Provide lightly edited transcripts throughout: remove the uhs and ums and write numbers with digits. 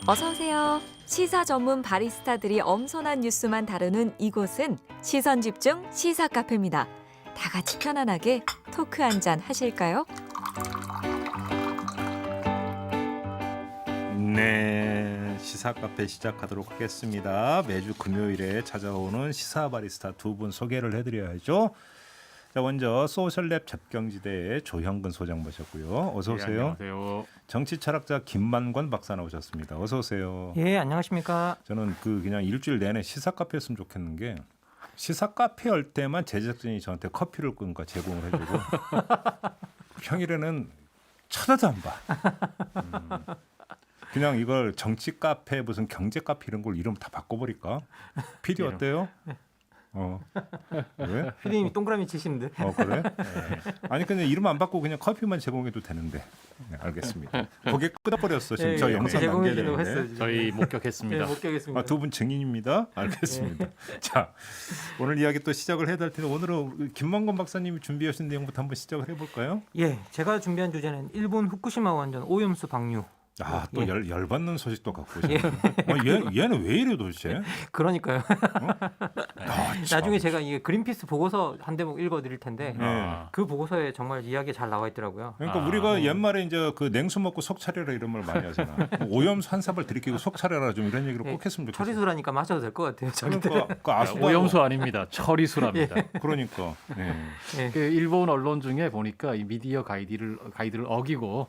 어서 오세요. 시사 전문 바리스타들이 엄선한 뉴스만 다루는 이곳은 시선 집중 시사 카페입니다. 다 같이 편안하게 토크 한 잔 하실까요? 네, 시사 카페 시작하도록 하겠습니다. 매주 금요일에 찾아오는 시사 바리스타 두 분 소개를 해드려야죠. 자, 먼저 소셜랩 접경지대의 조형근 소장 모셨고요. 어서 오세요. 네, 안녕하세요. 정치 철학자 김만권 박사 나오셨습니다. 어서 오세요. 예, 안녕하십니까. 저는 그냥 일주일 내내 시사 카페였으면 좋겠는 게 시사 카페 할 때만 제작진이 저한테 커피를 그러니까 제공을 해주고 평일에는 쳐다도 안 봐. 그냥 이걸 정치 카페 무슨 경제 카페 이런 걸 이름 다 바꿔버릴까? PD 어때요? 왜? 피디님이 동그라미 치시는데. 그래? 아니 근데 이름 안 바꾸고 그냥 커피만 제공해도 되는데. 네, 알겠습니다. 거기에 끊어버렸어. 지금 저 영상 남겨야 되는데. 저희 목격했습니다. 네, 목격했습니다. 두 분 증인입니다. 알겠습니다. 자, 오늘 이야기 또 시작을 해야 될 텐데 오늘은 김만권 박사님이 준비하신 내용부터 한번 시작을 해볼까요? 예, 제가 준비한 주제는 일본 후쿠시마 원전 오염수 방류. 또 예. 열받는 소식도 갖고 오셨네. 얘는 왜 이래 도대체? 그러니까요. 나중에 참. 제가 이 그린피스 보고서 한 대목 읽어드릴 텐데 네. 그 보고서에 정말 이야기 잘 나와 있더라고요. 그러니까 우리가 옛말에 이제 그 냉수 먹고 속 차려라 이런 말 많이 하잖아. 오염수 한 삽을 들이키고 속 차려라 좀 이런 얘기를 꼭 했으면 좋겠어. 처리수라니까 마셔도 될 것 같아요. 그러니까 그 아수다 오염수 아닙니다. 처리수랍니다. 그러니까. 네. 예. 그 일본 언론 중에 보니까 이 미디어 가이드를 어기고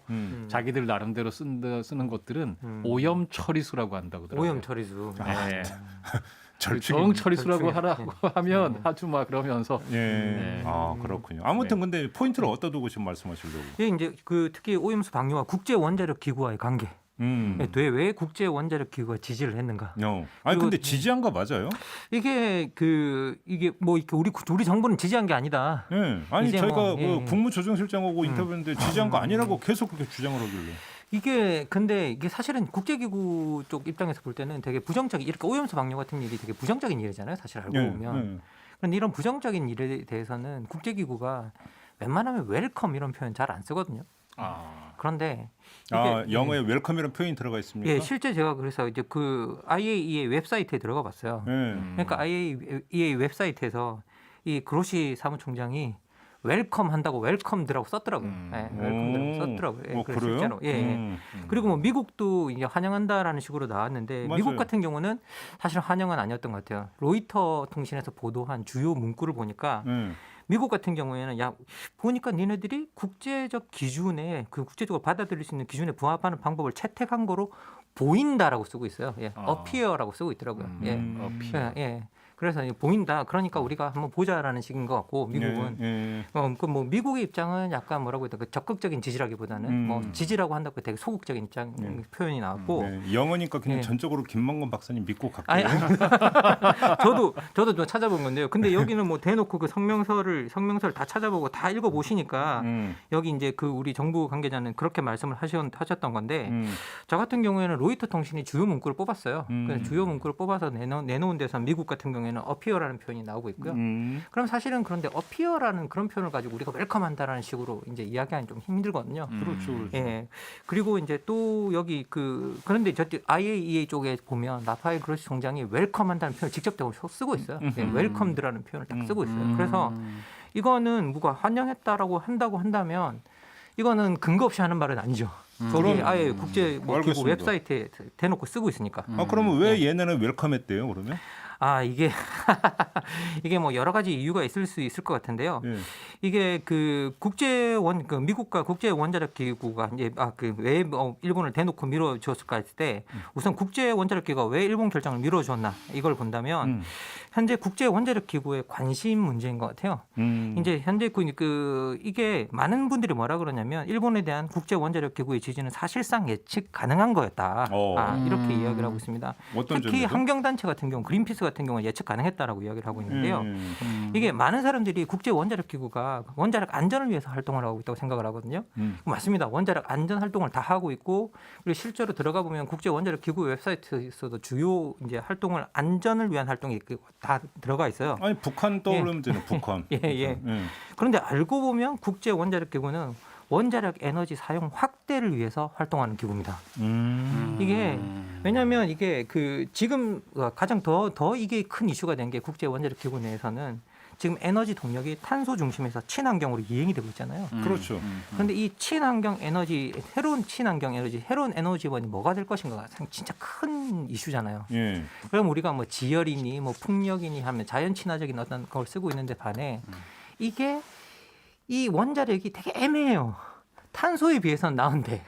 자기들 나름대로 쓰는 것들은 오염 처리수라고 한다고 하더라고요. 오염 처리수. 네. 절충. 정 처리수라고 절충. 하라고 하면 아주 막 그러면서 예. 네. 그렇군요. 아무튼 근데 포인트를 어디다 두고 지금 말씀하시려고? 예, 이제 그 특히 오염수 방류와 국제 원자력 기구와의 관계. 왜 국제 원자력 기구가 지지를 했는가? 아니 근데 그리고- 지지한 거 맞아요? 이게 뭐 이렇게 우리 정부는 지지한 게 아니다. 예. 아니 이제 저희가 뭐, 예. 그 국무조정실장하고 인터뷰했는데 지지한 거 아니라고 계속 그렇게 주장을 하길래. 근데 이게 사실은 국제기구 쪽 입장에서 볼 때는 되게 부정적인 이렇게 오염수 방류 같은 일이 되게 부정적인 일이잖아요. 사실 알고 보면. 그런데 이런 부정적인 일에 대해서는 국제기구가 웬만하면 웰컴 이런 표현 잘 안 쓰거든요. 그런데 이게 영어에 웰컴이라는 표현이 들어가 있습니까? 예, 실제 제가 그래서 이제 그 IAEA 웹사이트에 들어가 봤어요. 그러니까 IAEA 웹사이트에서 이 그로시 사무총장이 웰컴 한다고 웰컴드라고 썼더라고요. 예, 웰컴드라고 썼더라고요. 예, 그래서 그래요? 실제로. 예. 그리고 뭐 미국도 이제 환영한다라는 식으로 나왔는데 맞아요. 미국 같은 경우는 사실 환영은 아니었던 것 같아요. 로이터 통신에서 보도한 주요 문구를 보니까 미국 같은 경우에는 보니까 니네들이 국제적 기준에 그 국제적으로 받아들일 수 있는 기준에 부합하는 방법을 채택한 거로 보인다라고 쓰고 있어요. 예. appear라고 쓰고 있더라고요. 예. 예. 그래서 보인다. 그러니까 우리가 한번 보자라는 식인 것 같고 미국은 뭐 미국의 입장은 약간 뭐라고 해야 될까 적극적인 지지라기보다는 뭐 지지라고 한다고 되게 소극적인 입장 표현이 나왔고 영어니까 그냥 예. 전적으로 김만권 박사님 믿고 갈게요. 저도 좀 찾아본 건데요. 근데 여기는 뭐 대놓고 그 성명서를 다 찾아보고 다 읽어 보시니까 여기 이제 그 우리 정부 관계자는 그렇게 말씀을 하셨던 건데 저 같은 경우에는 로이터 통신이 주요 문구를 뽑았어요. 그래서 주요 문구를 뽑아서 내놓은 데서 미국 같은 경우에는 어피어라는 표현이 나오고 있고요. 그럼 사실은 그런데 어피어라는 그런 표현을 가지고 우리가 웰컴한다라는 식으로 이제 이야기하기 좀 힘들거든요. 그렇죠. 예. 그리고 이제 또 여기 그런데 저 IAEA 쪽에 보면 라파엘 그로시 총장이 웰컴한다는 표현을 직접적으로 쓰고 있어요. 예, 웰컴드라는 표현을 딱 쓰고 있어요. 그래서 이거는 누가 환영했다라고 한다면 이거는 근거 없이 하는 말은 아니죠. 거기 아예 국제 기구 알겠습니다. 웹사이트에 대놓고 쓰고 있으니까. 그러면 왜 얘네는 웰컴했대요? 그러면? 이게 뭐 여러 가지 이유가 있을 수 있을 것 같은데요. 예. 이게 그 미국과 국제 원자력 기구가 이제 왜 일본을 대놓고 밀어줬을까 했을 때 우선 국제 원자력 기구가 왜 일본 결정을 밀어줬나 이걸 본다면 현재 국제 원자력 기구의 관심 문제인 것 같아요. 이제 현재 이게 많은 분들이 뭐라 그러냐면 일본에 대한 국제 원자력 기구의 지지는 사실상 예측 가능한 거였다. 이렇게 이야기를 하고 있습니다. 어떤 특히 점에서? 환경단체 같은 경우 그린피스 같은 경우는 예측 가능했다라고 이야기를 하고 있는데요. 이게 많은 사람들이 국제 원자력 기구가 원자력 안전을 위해서 활동을 하고 있다고 생각을 하거든요. 맞습니다. 원자력 안전 활동을 다 하고 있고 그리고 실제로 들어가 보면 국제 원자력 기구 웹사이트에서도 주요 이제 활동을 안전을 위한 활동이 다 들어가 있어요. 아니 북한 떠오르면 되는 북한. 예. 그런데 알고 보면 국제 원자력 기구는 원자력 에너지 사용 확대를 위해서 활동하는 기구입니다. 이게 왜냐하면 이게 그 지금 가장 더 이게 큰 이슈가 된 게 국제 원자력 기구 내에서는 지금 에너지 동력이 탄소 중심에서 친환경으로 이행이 되고 있잖아요. 그렇죠. 그런데 이 친환경 에너지, 새로운 친환경 에너지, 새로운 에너지원이 뭐가 될 것인가가 진짜 큰 이슈잖아요. 예. 그럼 우리가 뭐 지열이니 뭐 풍력이니 하면 자연 친화적인 어떤 걸 쓰고 있는데 반해 이게 이 원자력이 되게 애매해요. 탄소에 비해서는 나은데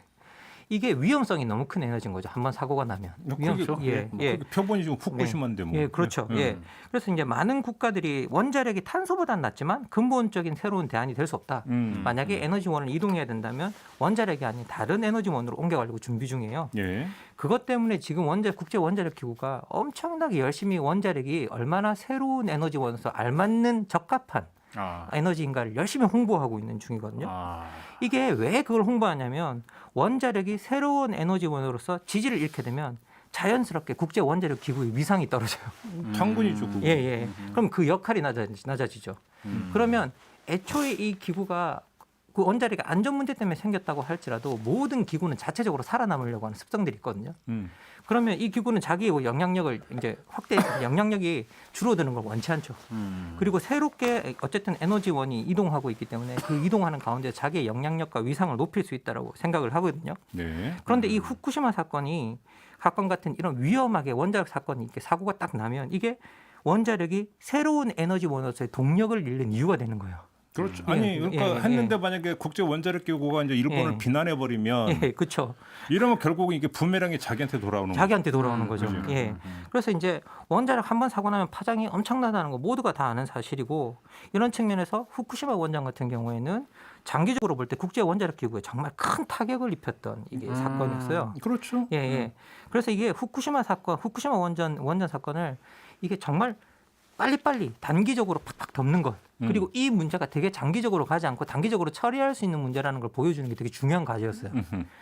이게 위험성이 너무 큰 에너지인 거죠. 한번 사고가 나면. 그렇죠. 예. 표본이 지금 후쿠시마인데 뭐. 예, 그렇죠. 예. 그래서 이제 많은 국가들이 원자력이 탄소보다는 낫지만 근본적인 새로운 대안이 될 수 없다. 만약에 에너지원을 이동해야 된다면 원자력이 아닌 다른 에너지원으로 옮겨가려고 준비 중이에요. 예. 그것 때문에 지금 국제 원자력 기구가 엄청나게 열심히 원자력이 얼마나 새로운 에너지원에서 알맞는 적합한 에너지인가를 열심히 홍보하고 있는 중이거든요. 이게 왜 그걸 홍보하냐면 원자력이 새로운 에너지원으로서 지지를 잃게 되면 자연스럽게 국제 원자력 기구의 위상이 떨어져요. 당근이죠. 그거. 예. 그럼 그 역할이 낮아지죠. 그러면 애초에 이 기구가 그 원자력의 안전 문제 때문에 생겼다고 할지라도 모든 기구는 자체적으로 살아남으려고 하는 습성들이 있거든요. 그러면 이 기구는 자기의 영향력을 이제 확대해서 영향력이 줄어드는 걸 원치 않죠. 그리고 새롭게 어쨌든 에너지원이 이동하고 있기 때문에 그 이동하는 가운데 자기의 영향력과 위상을 높일 수 있다라고 생각을 하거든요. 네. 그런데 이 후쿠시마 사건 같은 이런 위험하게 원자력 사건이 이렇게 사고가 딱 나면 이게 원자력이 새로운 에너지원으로서의 동력을 잃는 이유가 되는 거예요. 그렇죠. 아니 그러니까 했는데 만약에 국제 원자력 기구가 이제 일본을 비난해 버리면 그렇죠. 이러면 결국은 이게 부메랑이 자기한테 돌아오는 자기한테 돌아오는 거죠. 그죠. 예. 그래서 이제 원자력 한번 사고 나면 파장이 엄청나다는 거 모두가 다 아는 사실이고 이런 측면에서 후쿠시마 원전 같은 경우에는 장기적으로 볼 때 국제 원자력 기구에 정말 큰 타격을 입혔던 이게 사건이었어요. 그렇죠. 예. 그래서 이게 후쿠시마 원전 사건을 이게 정말 빨리빨리 단기적으로 팍팍 덮는 것 그리고 이 문제가 되게 장기적으로 가지 않고 단기적으로 처리할 수 있는 문제라는 걸 보여주는 게 되게 중요한 과제였어요.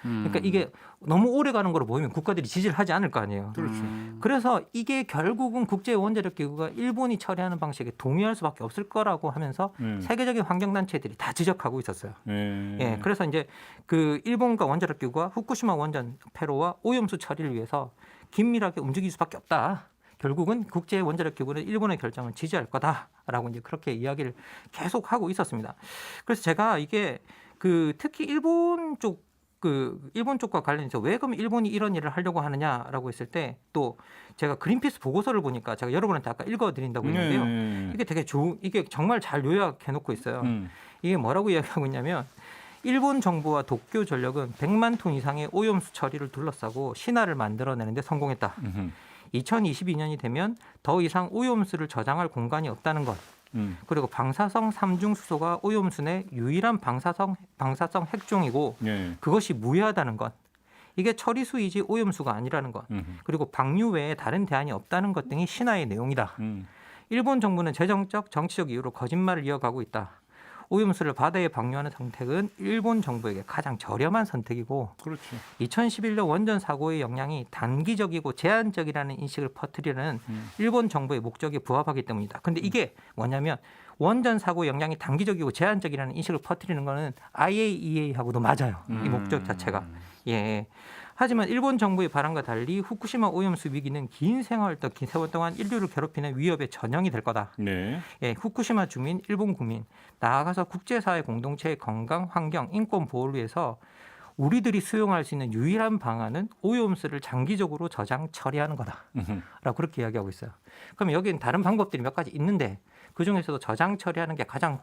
그러니까 이게 너무 오래 가는 거로 보이면 국가들이 지지를 하지 않을 거 아니에요. 그렇죠. 그래서 이게 결국은 국제 원자력 기구가 일본이 처리하는 방식에 동의할 수밖에 없을 거라고 하면서 세계적인 환경단체들이 다 지적하고 있었어요. 예, 그래서 이제 그 일본과 원자력 기구가 후쿠시마 원전 폐로와 오염수 처리를 위해서 긴밀하게 움직일 수밖에 없다. 결국은 국제 원자력 기구는 일본의 결정을 지지할 거다라고 이제 그렇게 이야기를 계속 하고 있었습니다. 그래서 제가 이게 그 특히 일본 쪽과 관련해서 왜 그럼 일본이 이런 일을 하려고 하느냐라고 했을 때 또 제가 그린피스 보고서를 보니까 제가 여러분한테 아까 읽어드린다고 했는데요. 이게 정말 잘 요약해 놓고 있어요. 이게 뭐라고 이야기하고 있냐면 일본 정부와 도쿄 전력은 100만 톤 이상의 오염수 처리를 둘러싸고 신화를 만들어내는데 성공했다. 2022년이 되면 더 이상 오염수를 저장할 공간이 없다는 것. 그리고 방사성 삼중수소가 오염수 내 유일한 방사성 핵종이고 그것이 무해하다는 것. 이게 처리수이지 오염수가 아니라는 것. 그리고 방류 외에 다른 대안이 없다는 것 등이 신화의 내용이다. 일본 정부는 재정적, 정치적 이유로 거짓말을 이어가고 있다. 오염수를 바다에 방류하는 선택은 일본 정부에게 가장 저렴한 선택이고 그렇죠. 2011년 원전 사고의 영향이 단기적이고 제한적이라는 인식을 퍼뜨리는 일본 정부의 목적에 부합하기 때문이다. 그런데 이게 뭐냐면 원전 사고 영향이 단기적이고 제한적이라는 인식을 퍼뜨리는 거는 IAEA하고도 맞아요. 이 목적 자체가. 예. 하지만 일본 정부의 바람과 달리 후쿠시마 오염수 위기는 긴 세월 동안 인류를 괴롭히는 위협의 전형이 될 거다. 네. 예, 후쿠시마 주민, 일본 국민, 나아가서 국제사회 공동체의 건강, 환경, 인권 보호를 위해서 우리들이 수용할 수 있는 유일한 방안은 오염수를 장기적으로 저장, 처리하는 거다라고 그렇게 이야기하고 있어요. 그럼 여기는 다른 방법들이 몇 가지 있는데 그중에서도 저장, 처리하는 게 가장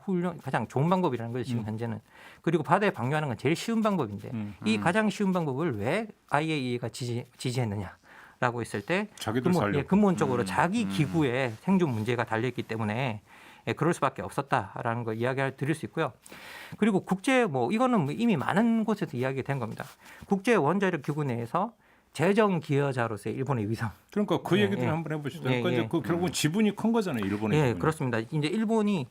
좋은 방법이라는 거죠, 지금 현재는. 그리고 바다에 방류하는 건 제일 쉬운 방법인데 이 가장 쉬운 방법을 왜 IAEA가 지지했느냐라고 했을 때 근본적으로 자기 기구의 생존 문제가 달려있기 때문에 그럴 수밖에 없었다라는 걸 이야기를 드릴 수 있고요. 그리고 이거는 이미 많은 곳에서 이야기된 겁니다. 국제 원자력 기구 내에서 재정 기여자로서의 일본의 위상. 그러니까 그 얘기들 한번 해보시죠. 그러니까 그 결국은 지분이 큰 거잖아요, 일본의. 예, 그렇습니다. 이제 일본이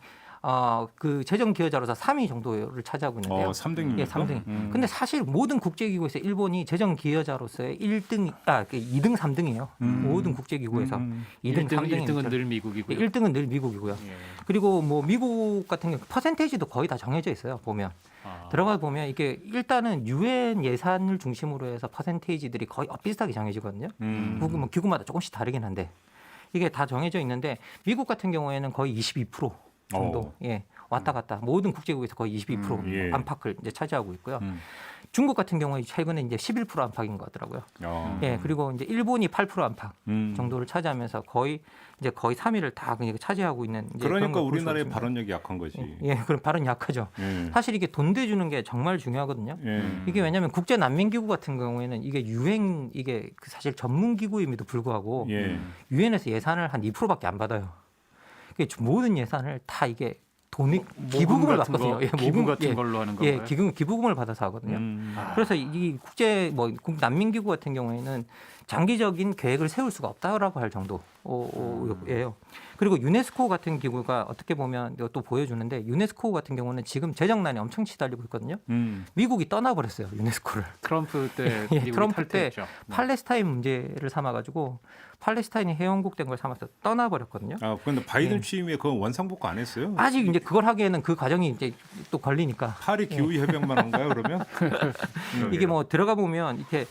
그 재정 기여자로서 3위 정도를 차지하고 있는데요. 3등입니까? 예, 3등. 근데 사실 모든 국제기구에서 일본이 재정 기여자로서의 2등, 3등이에요. 모든 국제기구에서 2등, 3등은 1등은 늘 미국이고요. 1등은 늘 미국이고요. 그리고 뭐 미국 같은 경우 퍼센테이지도 거의 다 정해져 있어요. 보면. 들어가 보면 이게 일단은 유엔 예산을 중심으로 해서 퍼센테이지들이 거의 비슷하게 정해지거든요. 뭐 기구마다 조금씩 다르긴 한데 이게 다 정해져 있는데 미국 같은 경우에는 거의 22% 정도 예, 왔다 갔다 모든 국제국에서 거의 22% 예. 안팎을 이제 차지하고 있고요. 중국 같은 경우에 최근에 이제 11% 안팎인 것 같더라고요. 예, 그리고 이제 일본이 8% 안팎 정도를 차지하면서 거의 3위를 다 그냥 차지하고 있는. 이제 그런 그러니까 걸 볼수 우리나라의 있습니다. 발언력이 약한 거지. 예, 그럼 발언 약하죠. 사실 이게 돈 대주는 게 정말 중요하거든요. 이게 왜냐하면 국제 난민 기구 같은 경우에는 이게 유엔 이게 사실 전문 기구임에도 불구하고 유엔에서 예산을 한 2%밖에 안 받아요. 이게 모든 예산을 다 이게 돈이 기부금을 받거든요. 기부 같은 걸로 하는 건가요? 예, 기부금을 받아서 하거든요. 그래서 이 국제 난민기구 같은 경우에는 장기적인 계획을 세울 수가 없다라고 할 정도예요. 그리고 유네스코 같은 기구가 어떻게 보면 또 보여주는데 유네스코 같은 경우는 지금 재정난이 엄청 시달리고 있거든요. 미국이 떠나버렸어요 유네스코를. 트럼프 때 미국이 트럼프 때 탈퇴했죠. 팔레스타인 문제를 삼아가지고 팔레스타인이 회원국 된 걸 삼아서 떠나버렸거든요. 아, 그런데 바이든 취임에 그건 원상복구 안 했어요? 아직 이제 그걸 하기에는 그 과정이 이제 또 걸리니까. 파리 기후 협약만 한가요, 그러면? 이게 뭐 들어가 보면 이렇게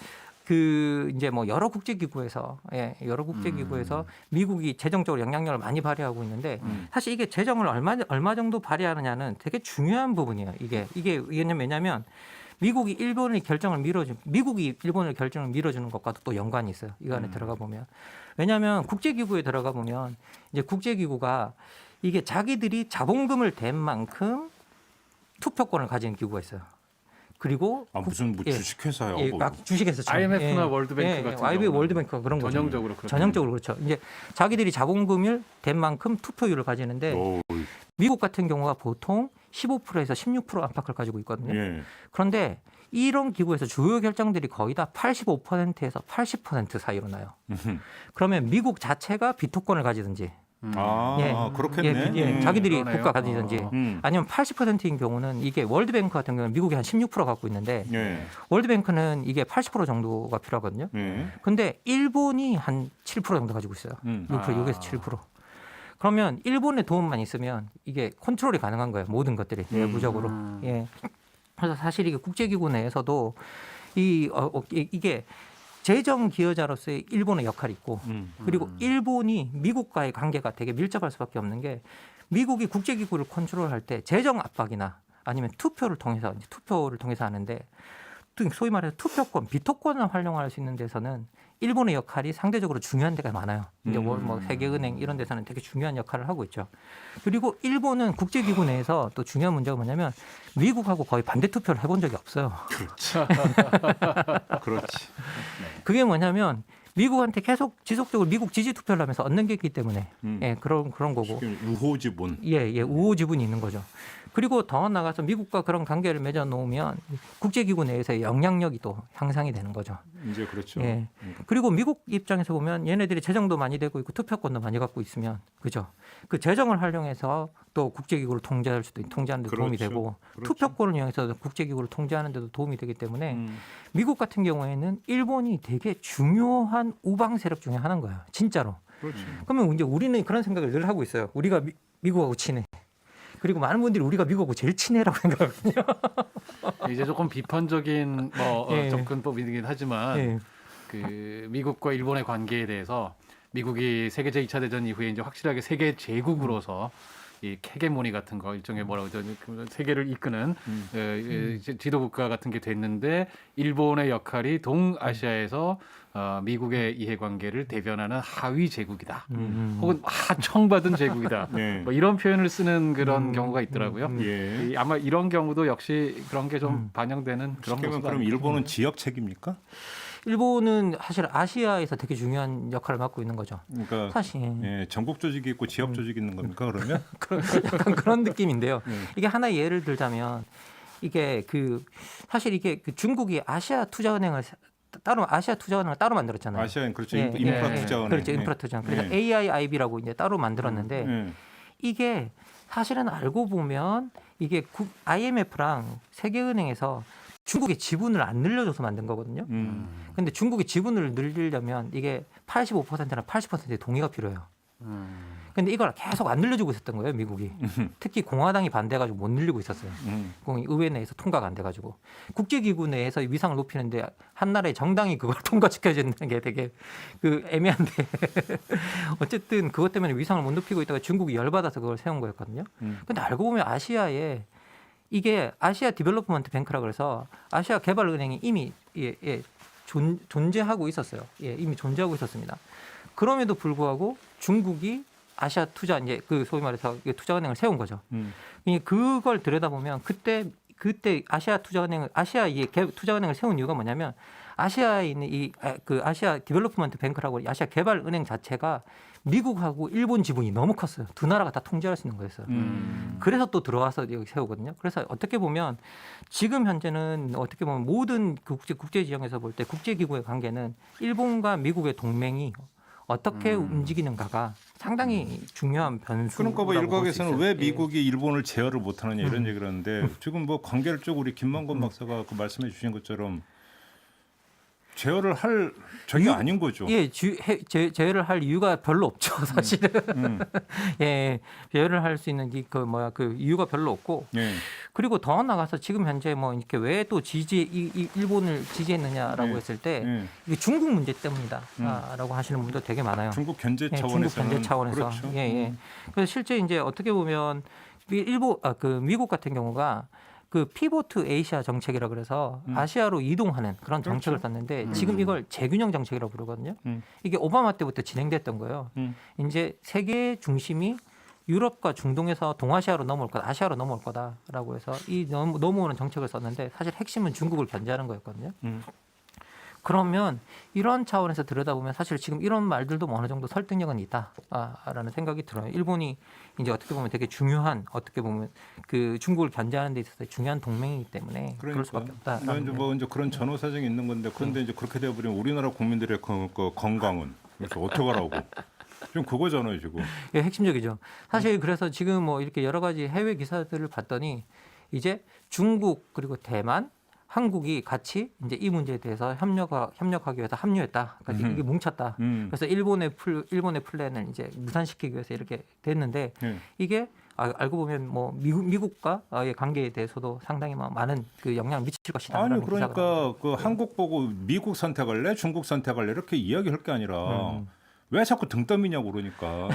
그 이제 뭐 여러 국제기구에서 여러 국제기구에서 미국이 재정적으로 영향력을 많이 발휘하고 있는데 사실 이게 재정을 얼마 정도 발휘하느냐는 되게 중요한 부분이에요. 이게 왜냐면 미국이 일본의 결정을 미국이 일본의 결정을 밀어주는 것과도 또 연관이 있어요. 이 안에 들어가 보면. 왜냐하면 국제기구에 들어가 보면 이제 국제기구가 이게 자기들이 자본금을 댄 만큼 투표권을 가진 기구가 있어요. 그리고 무슨 주식회사요? 예, 막 주식회사 IMF나 월드뱅크 같은 IMF 월드뱅크가 그런 거죠. 전형적으로 그렇죠. 이제 자기들이 자본금을 댄 만큼 투표율을 가지는데 미국 같은 경우가 보통 15%에서 16% 안팎을 가지고 있거든요. 그런데 이런 기구에서 주요 결정들이 거의 다 85%에서 80% 사이로 나요. 그러면 미국 자체가 비토권을 가지든지 그렇겠네. 자기들이 그러네요. 국가 가지든지 아니면 80%인 경우는 이게 월드뱅크 같은 경우는 미국이 한 16% 갖고 있는데 월드뱅크는 이게 80% 정도가 필요하거든요. 근데 일본이 한 7% 정도 가지고 있어요. 6%, 6에서 7%. 그러면 일본의 도움만 있으면 이게 컨트롤이 가능한 거예요. 모든 것들이 내부적으로. 예. 그래서 사실 이게 국제기구 내에서도 이게 재정 기여자로서의 일본의 역할이 있고 그리고 일본이 미국과의 관계가 되게 밀접할 수밖에 없는 게 미국이 국제기구를 컨트롤할 때 재정 압박이나 아니면 투표를 통해서 하는데 소위 말해서 투표권, 비토권을 활용할 수 있는 데서는 일본의 역할이 상대적으로 중요한 데가 많아요. 이제 뭐 세계은행 이런 데서는 되게 중요한 역할을 하고 있죠. 그리고 일본은 국제기구 내에서 또 중요한 문제가 뭐냐면 미국하고 거의 반대 투표를 해본 적이 없어요. 그렇지. 그게 뭐냐면 미국한테 계속 지속적으로 미국 지지 투표를 하면서 얻는 게 있기 때문에 그런 거고. 우호지분. 우호 지분이 있는 거죠. 그리고 더 나아가서 미국과 그런 관계를 맺어 놓으면 국제기구 내에서의 영향력이 또 향상이 되는 거죠. 이제 그렇죠. 그리고 미국 입장에서 보면 얘네들이 재정도 많이 되고 있고 투표권도 많이 갖고 있으면 그죠. 그 재정을 활용해서 또 국제기구를 통제하는 데 도움이 되고 투표권을 이용해서 국제기구를 통제하는 데도 도움이 되기 때문에 미국 같은 경우에는 일본이 되게 중요한 우방 세력 중에 하나인 거예요. 진짜로. 그러면 이제 우리는 그런 생각을 늘 하고 있어요. 우리가 미국하고 친해. 그리고 많은 분들이 우리가 미국하고 제일 친해라고 생각하거든요. 이제 조금 비판적인 접근법이긴 하지만 그 미국과 일본의 관계에 대해서 미국이 세계 제2차 대전 이후에 이제 확실하게 세계 제국으로서 이 헤게모니 같은 거 일종의 뭐라고 그러죠? 세계를 이끄는 지도 국가 같은 게 됐는데 일본의 역할이 동아시아에서 미국의 이해관계를 대변하는 하위 제국이다. 혹은 하청받은 제국이다. 뭐 이런 표현을 쓰는 그런 경우가 있더라고요. 아마 이런 경우도 역시 그런 게 좀 반영되는 그런 모습. 그럼 일본은 지역책입니까? 일본은 사실 아시아에서 되게 중요한 역할을 맡고 있는 거죠. 그러니까 사실 전국 조직이 있고 지역 조직이 있는 겁니까 그러면? 약간 그런 느낌인데요. 이게 하나의 예를 들자면 이게 사실 이게 중국이 아시아 투자은행을 따로 만들었잖아요. 아시아엔 그렇죠. 인프라 투자은행. 그렇죠. 인프라 투자은행. 그래서 AIIB라고 이제 따로 만들었는데 이게 사실은 알고 보면 이게 IMF랑 세계은행에서 중국의 지분을 안 늘려줘서 만든 거거든요. 근데 중국의 지분을 늘리려면 이게 85%나 80%의 동의가 필요해요. 근데 이걸 계속 안 늘려주고 있었던 거예요, 미국이. 특히 공화당이 반대해가지고 못 늘리고 있었어요. 의회 내에서 통과가 안 돼가지고 국제기구 내에서 위상을 높이는데 한 나라의 정당이 그걸 통과시켜주는 게 되게 그 애매한데 어쨌든 그것 때문에 위상을 못 높이고 있다가 중국이 열받아서 그걸 세운 거였거든요. 근데 알고 보면 아시아에 이게 아시아 디벨롭먼트 뱅크라 그래서 아시아 개발은행이 이미 존재하고 있었어요. 이미 존재하고 있었습니다. 그럼에도 불구하고 중국이 아시아 투자 이제 그 소위 말해서 투자은행을 세운 거죠. 그걸 들여다보면 그때 아시아 투자은행을 투자은행을 세운 이유가 뭐냐면 아시아에 있는 그 아시아 디벨롭먼트 뱅크라고 아시아 개발은행 자체가 미국하고 일본 지분이 너무 컸어요. 두 나라가 다 통제할 수 있는 거였어요. 그래서 또 들어와서 여기 세우거든요. 그래서 어떻게 보면 지금 현재는 어떻게 보면 모든 그 국제 지형에서 볼 때 국제기구의 관계는 일본과 미국의 동맹이 어떻게 움직이는가가 상당히 중요한 변수라고 그러니까 뭐 일각에서는 왜 미국이 예. 일본을 제어를 못하느냐 이런 얘기를 하는데 지금 뭐 관계를 쭉 우리 김만권 박사가 그 말씀해 주신 것처럼 제어를 할 적이 아닌 거죠. 예, 제어를 할 이유가 별로 없죠, 사실은. 예, 제어를 할 수 있는 그 이유가 별로 없고. 예. 그리고 더 나가서 지금 현재 뭐 이렇게 왜 또 일본을 지지했느냐라고 했을 때 이게 중국 문제 때문이다라고 하시는 분도 되게 많아요. 중국 견제 예, 차원에서. 중국 견제 차원에서. 그렇죠. 예. 그래서 실제 이제 어떻게 보면 미국 같은 경우가 그 피보트 에이시아 정책이라 그래서 아시아로 이동하는 그런 정책을 썼는데 지금 이걸 재균형 정책이라고 부르거든요. 이게 오바마 때부터 진행됐던 거예요. 이제 세계 중심이 유럽과 중동에서 동아시아로 넘어올 거다, 아시아로 넘어올 거다라고 해서 이 넘어오는 정책을 썼는데 사실 핵심은 중국을 견제하는 거였거든요. 그러면 이런 차원에서 들여다보면 사실 지금 이런 말들도 어느 정도 설득력은 있다라는 생각이 들어요. 일본이 이제 어떻게 보면 되게 중요한 어떻게 보면 그 중국을 견제하는 데 있어서 중요한 동맹이기 때문에 그럴 수밖에 없다. 뭐 이제 그런 전후 사정이 있는 건데 그런데 이제 그렇게 되어버리면 우리나라 국민들의 그 건강은 그래서 어떻게 하라고? 지금 그거잖아요 지금. 예, 핵심적이죠. 사실 그래서 지금 뭐 이렇게 여러 가지 해외 기사들을 봤더니 이제 중국 그리고 대만 한국이 같이 이제 이 문제에 대해서 협력하기 위해서 합류했다. 그러니까 이게 뭉쳤다. 그래서 일본의 플랜을 이제 무산시키기 위해서 이렇게 됐는데 이게 알고 보면 뭐 미국과의 관계에 대해서도 상당히 많은 그 영향을 미칠 것이다. 아니 그러니까 그 한국 보고 미국 선택할래, 중국 선택할래 이렇게 이야기할 게 아니라. 왜 자꾸 등 떠미냐고 그러니까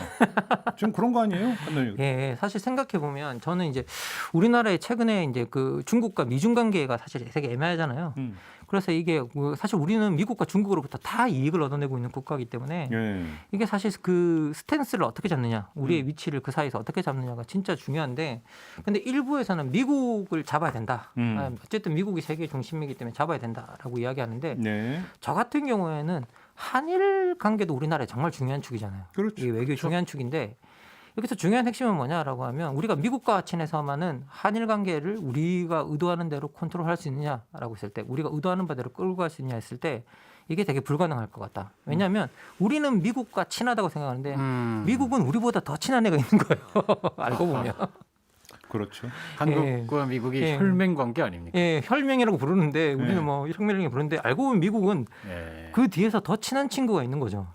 지금 그런 거 아니에요? 예, 사실 생각해 보면 저는 이제 우리나라의 최근에 이제 그 중국과 미중 관계가 사실 되게 애매하잖아요. 그래서 이게 사실 우리는 미국과 중국으로부터 다 이익을 얻어내고 있는 국가이기 때문에 이게 사실 그 스탠스를 어떻게 잡느냐, 우리의 위치를 그 사이에서 어떻게 잡느냐가 진짜 중요한데, 근데 일부에서는 미국을 잡아야 된다. 어쨌든 미국이 세계 중심이기 때문에 잡아야 된다라고 이야기하는데 저 같은 경우에는 한일 관계도 우리나라에 정말 중요한 축이잖아요. 그렇죠. 이게 외교의 중요한 축인데 여기서 중요한 핵심은 뭐냐라고 하면 우리가 미국과 친해서만은 한일 관계를 우리가 의도하는 대로 컨트롤할 수 있느냐라고 했을 때, 우리가 의도하는 바대로 끌고 갈 수 있냐 했을 때 이게 되게 불가능할 것 같다. 왜냐하면 우리는 미국과 친하다고 생각하는데 미국은 우리보다 더 친한 애가 있는 거예요. 알고 보면. 그렇죠. 한국과 미국이 혈맹 관계 아닙니까? 예, 혈맹이라고 부르는데 우리는 뭐 혈맹이라고 부르는데 알고 보면 미국은 그 뒤에서 더 친한 친구가 있는 거죠.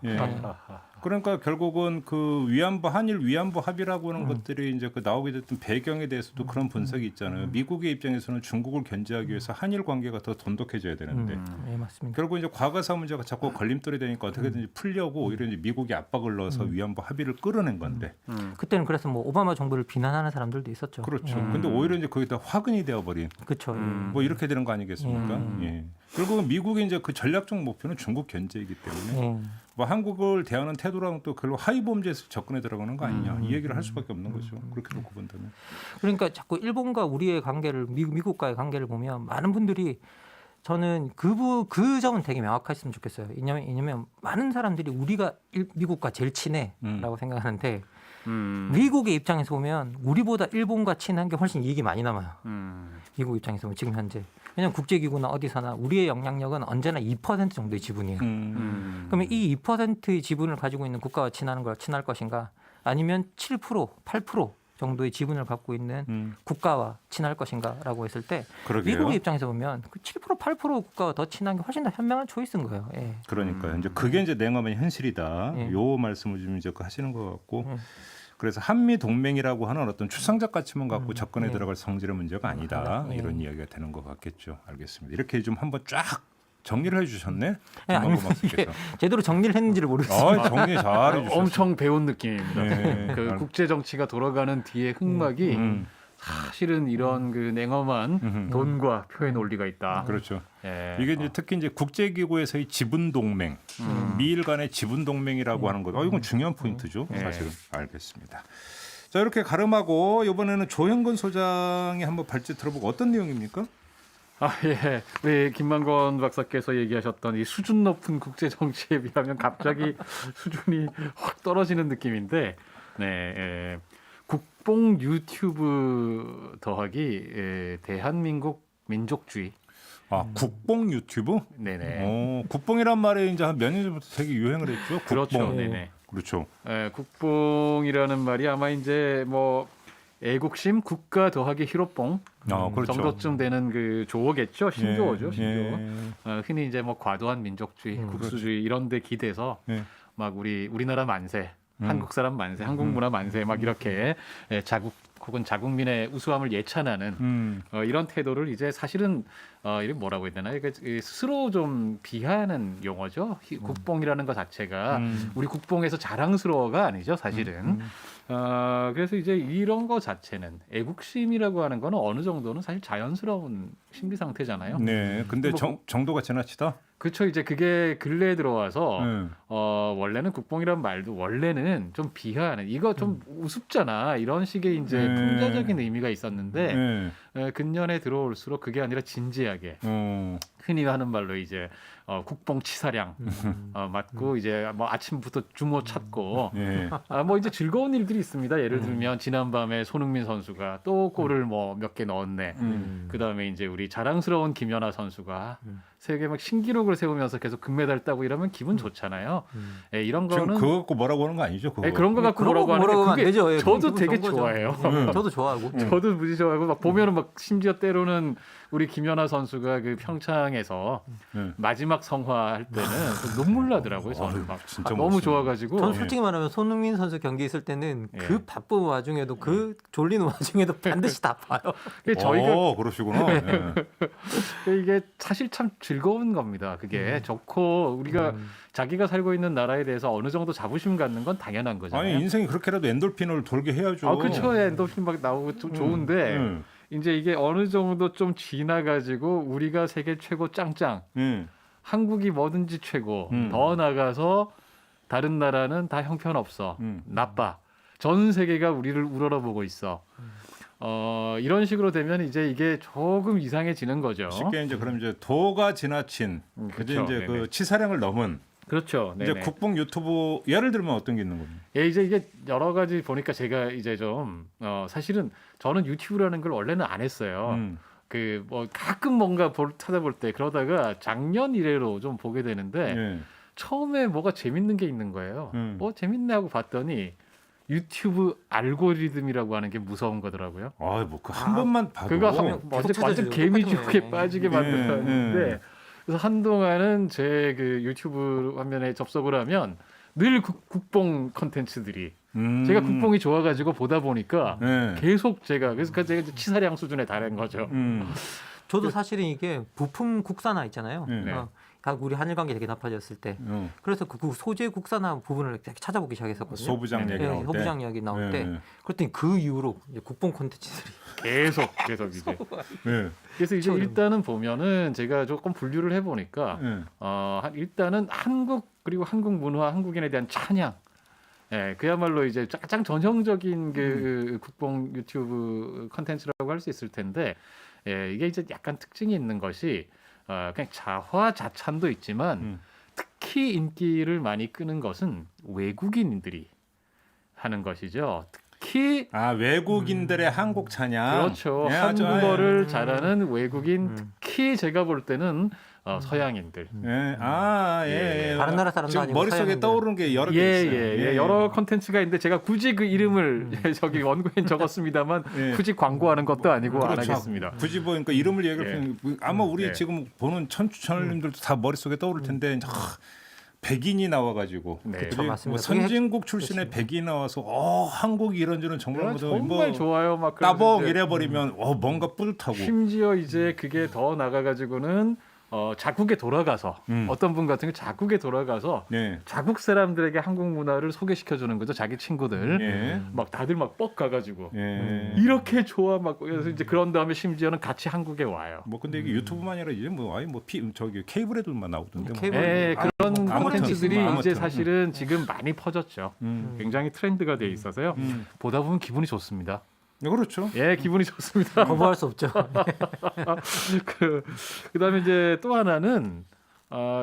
그러니까 결국은 그 한일 위안부 합의라고 하는 것들이 이제 그 나오게 됐던 배경에 대해서도 그런 분석이 있잖아요. 미국의 입장에서는 중국을 견제하기 위해서 한일 관계가 더 돈독해져야 되는데 네, 맞습니다. 결국 이제 과거사 문제가 자꾸 걸림돌이 되니까 어떻게든지 풀려고 오히려 이제 미국이 압박을 넣어서 위안부 합의를 끌어낸 건데. 그때는 그래서 뭐 오바마 정부를 비난하는 사람들도 있었죠. 그렇죠. 근데 오히려 이제 거기다 화근이 되어버린. 그렇죠. 뭐 이렇게 되는 거 아니겠습니까? 예. 결국은 미국의 이제 그 전략적 목표는 중국 견제이기 때문에 뭐 한국을 대하는 태도랑 또 별로 하위 범죄에서 접근해 들어가는 거 아니냐 이 얘기를 할 수밖에 없는 거죠. 그렇게 놓고 본다면. 그러니까 자꾸 일본과 우리의 관계를 미국과의 관계를 보면 많은 분들이 저는 그 점은 되게 명확했으면 좋겠어요. 왜냐하면 많은 사람들이 우리가 미국과 제일 친해라고 생각하는데 미국의 입장에서 보면 우리보다 일본과 친한 게 훨씬 이익이 많이 남아요. 미국 입장에서 보면 지금 현재. 왜냐하면 국제기구나 어디서나 우리의 영향력은 언제나 2% 정도의 지분이에요. 그러면 이 2%의 지분을 가지고 있는 국가와 친할 것인가, 아니면 7%, 8% 정도의 지분을 갖고 있는 국가와 친할 것인가라고 했을 때 미국의 입장에서 보면 그 7%, 8% 국가와 더 친한 게 훨씬 더 현명한 초이스인 거예요. 그러니까요. 이제 그게 이제 냉엄한 현실이다. 요 말씀을 좀 이제 하시는 것 같고. 그래서 한미 동맹이라고 하는 어떤 추상적 가치만 갖고 접근에 들어갈 성질의 문제가 아니다. 이런 이야기가 되는 것 같겠죠. 알겠습니다. 이렇게 좀 한번 쫙 정리를 해주셨네. 김만고 제대로 정리를 했는지를 모르겠어요. 정리 잘 해주셨어요. 엄청 배운 느낌입니다. 네. 그 국제 정치가 돌아가는 뒤에 흑막이 사실은 이런 그 냉엄한 돈과 표현 논리가 있다. 그렇죠. 예. 이게 이제 특히 이제 국제기구에서의 지분 동맹, 미일 간의 지분 동맹이라고 하는 것, 이건 중요한 포인트죠. 사실은 알겠습니다. 자, 이렇게 가름하고 이번에는 조형근 소장이 한번 발제 들어보고 어떤 내용입니까? 예. 네, 김만건 박사께서 얘기하셨던 이 수준 높은 국제 정치에 비하면 갑자기 수준이 확 떨어지는 느낌인데, 네, 국뽕 유튜브 더하기 대한민국 민족주의. 국뽕 유튜브? 네네. 국뽕이란 말이 이제 한 몇 년 전부터 되게 유행을 했죠. 그렇죠. 국뽕. 네네. 그렇죠. 국뽕이라는 말이 아마 이제 뭐 애국심 국가 더하기 희로뽕 그렇죠. 정도쯤 되는 그 조어겠죠. 신조어죠. 신조어. 예. 흔히 이제 뭐 과도한 민족주의, 국수주의 이런 데 기대서 막 우리나라 만세, 한국 사람 만세, 한국 문화 만세 막 이렇게 자국 혹은 자국민의 우수함을 예찬하는 이런 태도를 이제 사실은 이게 뭐라고 해야 되나? 이게 스스로 좀 비하하는 용어죠. 국뽕이라는 것 자체가 우리 국뽕에서 자랑스러워가 아니죠, 사실은. 그래서 이제 이런 거 자체는 애국심이라고 하는 거는 어느 정도는 사실 자연스러운 심리 상태잖아요. 네. 근데 정도가 지나치다. 그렇죠. 이제 그게 근래에 들어와서 원래는 국뽕이란 말도 원래는 좀 비하하는 이거 좀 우습잖아 이런 식의 이제 풍자적인 의미가 있었는데 근년에 들어올수록 그게 아니라 진지하게 흔히 하는 말로 이제 국뽕 치사량 맞고 이제 뭐 아침부터 주모 찾고 뭐 이제 즐거운 일들이 있습니다. 예를 들면 지난밤에 손흥민 선수가 또 골을 뭐 몇 개 넣었네. 그다음에 이제 우리 자랑스러운 김연아 선수가 세계 막 신기록을 세우면서 계속 금메달 따고 이러면 기분 좋잖아요. 이런 거는 지금 그거 갖고 뭐라고 하는 거 아니죠? 그거. 그런 거 갖고 뭐라고 하는 게 그게 되죠. 저도 되게 좋아해요. 저도 좋아하고. 저도 무지 좋아하고 막 보면은 막 심지어 때로는 우리 김연아 선수가 그 평창에서 마지막 성화할 때는 눈물 나더라고요. 저는 막 진짜 너무 좋아가지고. 저는 솔직히 말하면 손흥민 선수 경기 있을 때는 그 바쁜 와중에도 그 졸린 와중에도 반드시 다 봐요. 저희가 그러시구나. 이게 사실 참 즐거운 겁니다. 그게 좋고 우리가 자기가 살고 있는 나라에 대해서 어느 정도 자부심 갖는 건 당연한 거잖아요. 아니 인생이 그렇게라도 엔돌핀을 돌게 해야죠. 그렇죠. 엔돌핀 막 나오고 좀 좋은데 이제 이게 어느 정도 좀 지나가지고 우리가 세계 최고 짱짱, 한국이 뭐든지 최고, 더 나가서 다른 나라는 다 형편없어, 나빠, 전 세계가 우리를 우러러보고 있어. 이런 식으로 되면 이제 이게 조금 이상해지는 거죠. 쉽게 이제 그럼 이제 도가 지나친 그렇죠. 이제 그 치사량을 넘은 그렇죠. 이제 국뽕 유튜브 예를 들면 어떤 게 있는 겁니까? 이제 이게 여러 가지 보니까 제가 이제 좀 사실은 저는 유튜브라는 걸 원래는 안 했어요. 그 뭐 가끔 뭔가 찾아볼 때 그러다가 작년 이래로 좀 보게 되는데 처음에 뭐가 재밌는 게 있는 거예요. 재밌네 하고 봤더니 유튜브 알고리즘이라고 하는 게 무서운 거더라고요. 뭐 그 한 번만 봐도 그거 하면 완전 개미지옥에 빠지게 만들었는데 그래서 한동안은 제 그 유튜브 화면에 접속을 하면 늘 국뽕 컨텐츠들이 제가 국뽕이 좋아가지고 보다 보니까 계속 그래서 제가 치사량 수준에 달한 거죠. 저도 사실은 이게 부품 국산화 있잖아요. 우리 한일 관계 되게 나빠졌을 때, 그래서 그 소재 국산화 부분을 찾아보기 시작했었거든요. 소부장 얘기 나올 때, 소부장 이야기 나올 때, 그랬더니 그 이후로 이제 국뽕 콘텐츠들이 계속 이제. 그래서 이제 일단은 보면은 제가 조금 분류를 해보니까 일단은 한국 그리고 한국 문화, 한국인에 대한 찬양. 그야말로 이제 가장 전형적인 그 국뽕 유튜브 컨텐츠라고 할 수 있을 텐데, 이게 이제 약간 특징이 있는 것이. 그냥 자화자찬도 있지만 특히 인기를 많이 끄는 것은 외국인들이 하는 것이죠. 특히 외국인들의 한국 찬양. 그렇죠. 한국어를 잘하는 외국인, 특히 제가 볼 때는 서양인들. 다른 나라 사람도 지금 아니고 머릿속에 서양인들. 떠오르는 게 여러 개 있어요. 여러 컨텐츠가 있는데 제가 굳이 그 이름을 저기 원고엔 적었습니다만 굳이 광고하는 것도 아니고 안 하겠습니다. 굳이 그러니까 이름을 얘기하면 아마 우리 지금 보는 청취자님들도 다 머릿속에 떠오를 텐데 백인이 나와가지고 네. 그들이 그렇죠, 맞습니다. 뭐 선진국 출신의 백인이 나와서 한국이 이런저런 정말 정말 좋아요. 막 따봉 그래서 이제 이래버리면 뭔가 뿌듯하고 심지어 이제 그게 더 나가가지고는 자국에 돌아가서 어떤 분 같은 경우 자국에 돌아가서 네. 자국 사람들에게 한국 문화를 소개시켜주는 거죠. 자기 친구들 예. 막 다들 막 뻑 가가지고 예. 이렇게 좋아 막 그래서 이제 그런 다음에 심지어는 같이 한국에 와요. 뭐 근데 이게 유튜브만 아니라 이제 저기 케이블 애들만 나오던데. 뭐. 케이블. 네, 그런 아무튼, 콘텐츠들이 아무튼. 이제 사실은 지금 많이 퍼졌죠. 굉장히 트렌드가 돼 있어서요. 보다 보면 기분이 좋습니다. 네, 그렇죠. 예, 기분이 좋습니다. 거부할 수 없죠. 그다음에 이제 또 하나는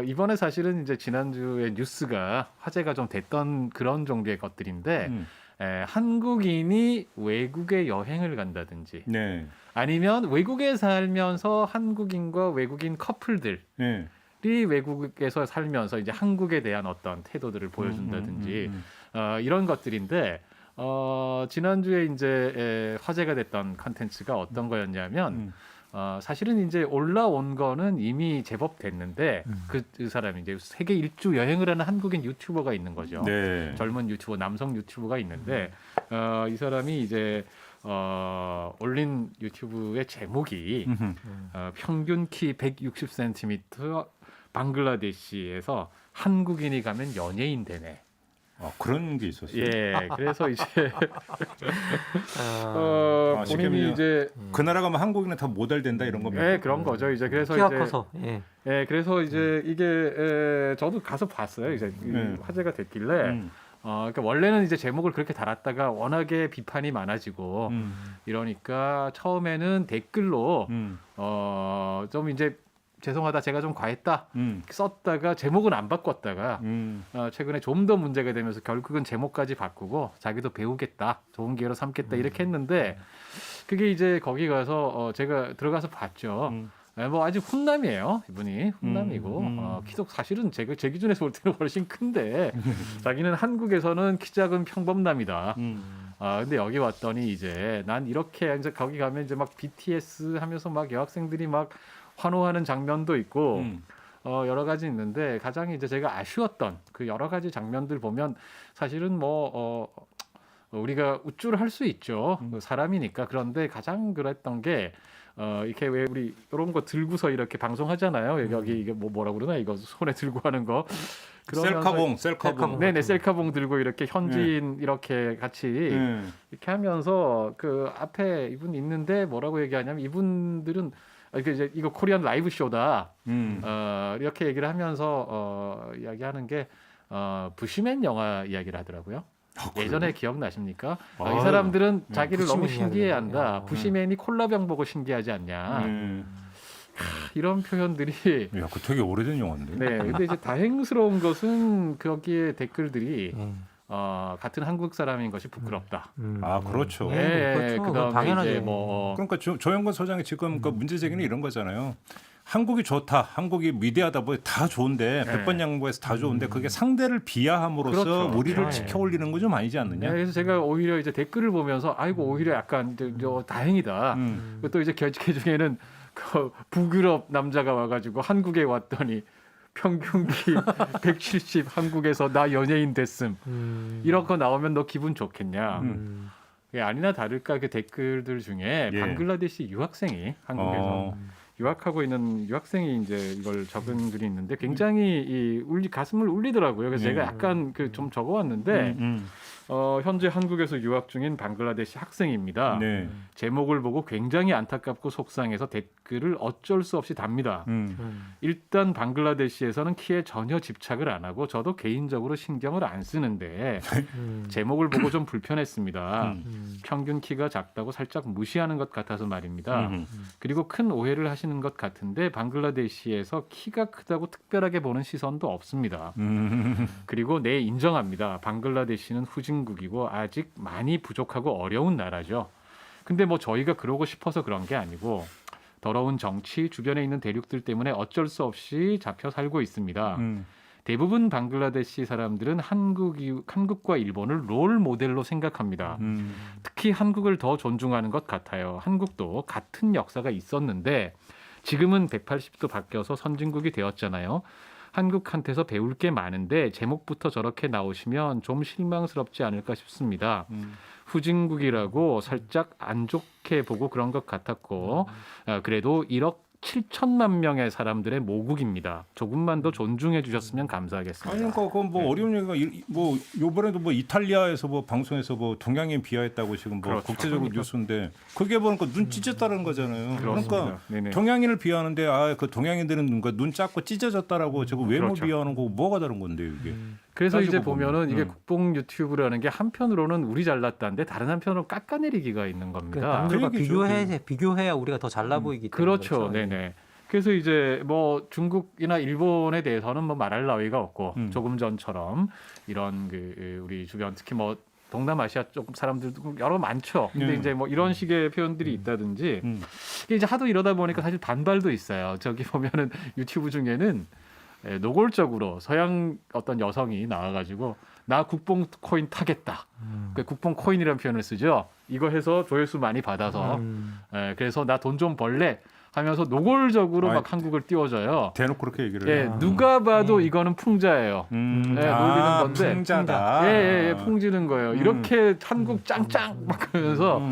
이번에 사실은 이제 지난주에 뉴스가 화제가 좀 됐던 그런 정도의 것들인데 한국인이 외국에 여행을 간다든지 네. 아니면 외국에 살면서 한국인과 외국인 커플들이 네. 외국에서 살면서 이제 한국에 대한 어떤 태도들을 보여준다든지 이런 것들인데 지난주에 이제 화제가 됐던 컨텐츠가 어떤 거였냐면 사실은 이제 올라온 거는 이미 제법 됐는데 그 사람이 이제 세계 일주 여행을 하는 한국인 유튜버가 있는 거죠. 네. 젊은 유튜버, 남성 유튜버가 있는데 이 사람이 이제 올린 유튜브의 제목이 평균 키 160cm 방글라데시에서 한국인이 가면 연예인 되네. 그런 게 있었어요. 예, 그래서 이제 지금 본인이 이제 그 나라 가면 한국인은 다 모델 된다 이런 겁니다. 예, 그런 거죠. 이제 그래서 키가 이제 커서. 예. 그래서 이제 이게 저도 가서 봤어요. 이제 화제가 됐길래 그러니까 원래는 이제 제목을 그렇게 달았다가 워낙에 비판이 많아지고 이러니까 처음에는 댓글로 좀 이제 죄송하다 제가 좀 과했다 썼다가 제목은 안 바꿨다가 최근에 좀 더 문제가 되면서 결국은 제목까지 바꾸고 자기도 배우겠다 좋은 기회로 삼겠다 이렇게 했는데 그게 이제 거기 가서 제가 들어가서 봤죠. 뭐 아직 훈남이에요 이분이 훈남이고 키도 사실은 제 기준에서 볼 때는 훨씬 큰데 자기는 한국에서는 키 작은 평범남이다. 근데 여기 왔더니 이제 난 이렇게 이제 거기 가면 이제 막 BTS 하면서 막 여학생들이 막 환호하는 장면도 있고 여러 가지 있는데 가장 이제 제가 아쉬웠던 그 여러 가지 장면들 보면 사실은 뭐 우리가 우쭐할 수 있죠. 사람이니까. 그런데 가장 그랬던 게 이렇게 왜 우리 이런 거 들고서 이렇게 방송하잖아요. 여기 이게 뭐라고 그러나 이거 손에 들고 하는 거. 셀카봉. 네네 셀카봉 들고 이렇게 현지인 이렇게 같이 이렇게 하면서 그 앞에 이분 있는데 뭐라고 얘기하냐면 이분들은 이제 이거 코리안 라이브 쇼다. 이렇게 얘기를 하면서 이야기하는 게 부시맨 영화 이야기를 하더라고요. 예전에 기억나십니까? 이 사람들은 자기를 너무 신기해한다. 부시맨이 콜라병 보고 신기하지 않냐. 이런 표현들이. 야, 그 되게 오래된 영화인데. 네, 근데 이제 다행스러운 것은 거기에 댓글들이 같은 한국 사람인 것이 부끄럽다. 그렇죠. 네, 그렇죠. 그다음에 당연하죠. 이제 뭐 그러니까 조영건 소장이 지금 그 문제 제기는 이런 거잖아요. 한국이 좋다, 한국이 위대하다, 뭐 다 좋은데 백번 양보해서 다 좋은데 그게 상대를 비하함으로써 그렇죠. 우리를 네. 지켜 올리는 거 좀 아니지 않느냐? 그래서 제가 오히려 이제 댓글을 보면서 아이고 오히려 약간 이제 다행이다. 또 이제 그 중에는 그 북유럽 남자가 와가지고 한국에 왔더니 평균 키 170 한국에서 나 연예인 됐음. 이런 거 나오면 너 기분 좋겠냐? 아니나 다를까 그 댓글들 중에 방글라데시 유학생이 한국에서 유학하고 있는 유학생이 이제 이걸 적은 글이 있는데 굉장히 가슴을 울리더라고요. 그래서 제가 약간 좀 적어왔는데 현재 한국에서 유학 중인 방글라데시 학생입니다. 네. 제목을 보고 굉장히 안타깝고 속상해서 댓글을 어쩔 수 없이 답니다. 일단 방글라데시에서는 키에 전혀 집착을 안 하고 저도 개인적으로 신경을 안 쓰는데 제목을 보고 좀 불편했습니다. 평균 키가 작다고 살짝 무시하는 것 같아서 말입니다. 그리고 큰 오해를 하시는 것 같은데 방글라데시에서 키가 크다고 특별하게 보는 시선도 없습니다. 그리고 네, 인정합니다. 방글라데시는 후진국이고 아직 많이 부족하고 어려운 나라죠. 근데 뭐 저희가 그러고 싶어서 그런 게 아니고 더러운 정치, 주변에 있는 대륙들 때문에 어쩔 수 없이 잡혀 살고 있습니다. 대부분 방글라데시 사람들은 한국과 일본을 롤 모델로 생각합니다. 특히 한국을 더 존중하는 것 같아요. 한국도 같은 역사가 있었는데 지금은 180도 바뀌어서 선진국이 되었잖아요. 한국한테서 배울 게 많은데 제목부터 저렇게 나오시면 좀 실망스럽지 않을까 싶습니다. 후진국이라고 살짝 안 좋게 보고 그런 것 같았고 그래도 1억 7천만 명의 사람들의 모국입니다. 조금만 더 존중해 주셨으면 감사하겠습니다. 아니 그러니까 그건 뭐 어려운 얘기가 뭐 요번에도 뭐 이탈리아에서 뭐 방송에서 뭐 동양인 비하했다고 지금 뭐 그렇죠. 국제적으로 뉴스인데 그게 보니까 눈 찢었다는 거잖아요. 그러니까 그렇습니다. 네네. 동양인을 비하하는데 그 동양인들은 눈 작고 찢어졌다라고 지금 외모 그렇죠. 비하하는 거 뭐가 다른 건데 이게. 그래서 이제 따지고 보면은 이게 보면. 국뽕 유튜브라는 게 한편으로는 우리 잘났다는데 다른 한편으로 깎아내리기가 있는 그 겁니다. 남들과 그 얘기죠. 비교해야 우리가 더 잘나 보이기 때문에 그렇죠. 네네. 그래서 이제 뭐 중국이나 일본에 대해서는 뭐 말할 나위가 없고 조금 전처럼 이런 그 우리 주변 특히 뭐 동남아시아 쪽 사람들도 여러 많죠. 근데 이제 뭐 이런 식의 표현들이 있다든지 이게 이제 하도 이러다 보니까 사실 반발도 있어요. 저기 보면은 유튜브 중에는 노골적으로 서양 어떤 여성이 나와가지고 나 국뽕 코인 타겠다. 그 국뽕 코인이라는 표현을 쓰죠. 이거 해서 조회수 많이 받아서 그래서 나 돈 좀 벌래 하면서 노골적으로 막 한국을 띄워줘요. 대놓고 그렇게 얘기를 해요. 누가 봐도 이거는 풍자예요. 놀리는 건데. 풍자다. 예, 풍지는 거예요. 이렇게 한국 짱짱 막 그러면서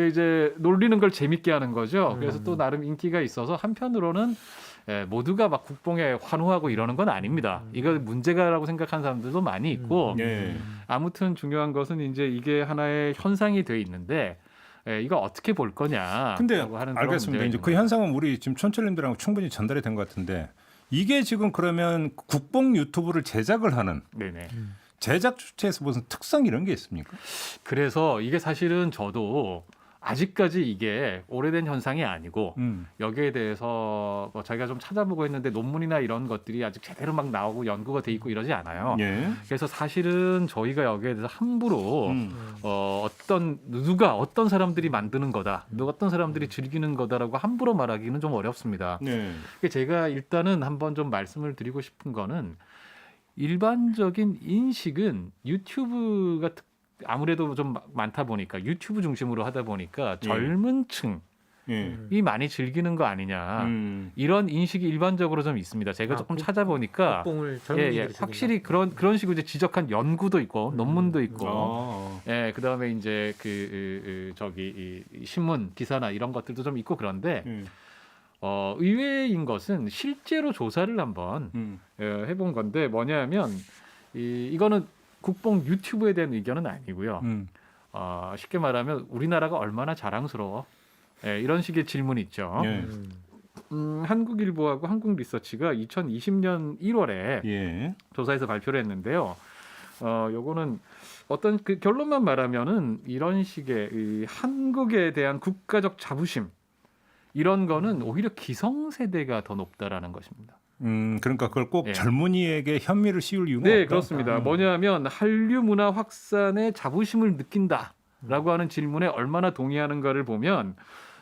이제 놀리는 걸 재밌게 하는 거죠. 그래서 또 나름 인기가 있어서 한편으로는 모두가 막 국뽕에 환호하고 이러는 건 아닙니다. 이거 문제가라고 생각하는 사람들도 많이 있고 아무튼 중요한 것은 이제 이게 하나의 현상이 돼 있는데 이거 어떻게 볼 거냐. 근데 하는 알겠습니다. 이제 그 현상은 우리 지금 촌철님들하고 충분히 전달이 된 것 같은데 이게 지금 그러면 국뽕 유튜브를 제작을 하는 네네. 제작 주체에서 무슨 특성 이런 게 있습니까? 그래서 이게 사실은 저도 아직까지 이게 오래된 현상이 아니고 여기에 대해서 뭐 저희가 좀 찾아보고 했는데 논문이나 이런 것들이 아직 제대로 막 나오고 연구가 돼 있고 이러지 않아요. 예. 그래서 사실은 저희가 여기에 대해서 함부로 누가 어떤 사람들이 만드는 거다, 어떤 사람들이 즐기는 거다라고 함부로 말하기는 좀 어렵습니다. 네. 제가 일단은 한번 좀 말씀을 드리고 싶은 거는 일반적인 인식은 유튜브가 아무래도 좀 많다 보니까 유튜브 중심으로 하다 보니까 젊은 층이 많이 즐기는 거 아니냐 이런 인식이 일반적으로 좀 있습니다. 제가 조금 찾아보니까 확실히 그런 식으로 이제 지적한 연구도 있고 논문도 있고 그다음에 이제 저기 이 신문 기사나 이런 것들도 좀 있고 그런데 의외인 것은 실제로 조사를 한번 해본 건데 뭐냐면 이거는 국뽕 유튜브에 대한 의견은 아니고요. 쉽게 말하면 우리나라가 얼마나 자랑스러워 이런 식의 질문이 있죠. 한국일보하고 한국리서치가 2020년 1월에 조사해서 발표를 했는데요. 요거는 어떤 그 결론만 말하면은 이런 식의 이 한국에 대한 국가적 자부심 이런 거는 오히려 기성세대가 더 높다라는 것입니다. 그러니까 그걸 꼭 젊은이에게 현미를 씌울 이유가 네, 없다. 그렇습니다. 뭐냐면 한류 문화 확산에 자부심을 느낀다라고 하는 질문에 얼마나 동의하는가를 보면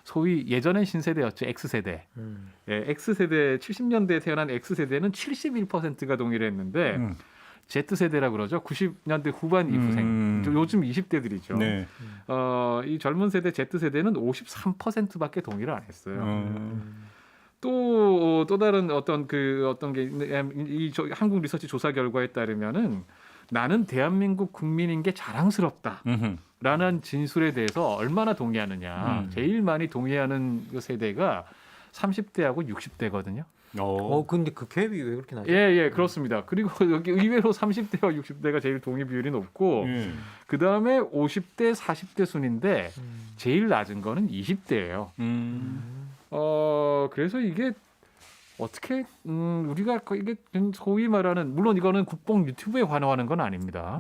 소위 예전엔 신세대였죠. X세대. X세대 70년대에 태어난 X세대는 71%가 동의를 했는데 Z세대라고 그러죠. 90년대 후반 이후생. 요즘 20대들이죠. 네. 이 젊은 세대 Z세대는 53%밖에 동의를 안 했어요. 또 다른 어떤 게 이 한국 리서치 조사 결과에 따르면은 나는 대한민국 국민인 게 자랑스럽다라는 진술에 대해서 얼마나 동의하느냐. 제일 많이 동의하는 그 세대가 30대하고 60대거든요. 근데 그 갭이 왜 그렇게 나죠? 예, 그렇습니다. 그리고 여기 의외로 30대와 60대가 제일 동의 비율이 높고 그 다음에 50대, 40대 순인데 제일 낮은 거는 20대예요. 그래서 이게 어떻게 우리가 이게 소위 말하는 물론 이거는 국뽕 유튜브에 환호하는 건 아닙니다.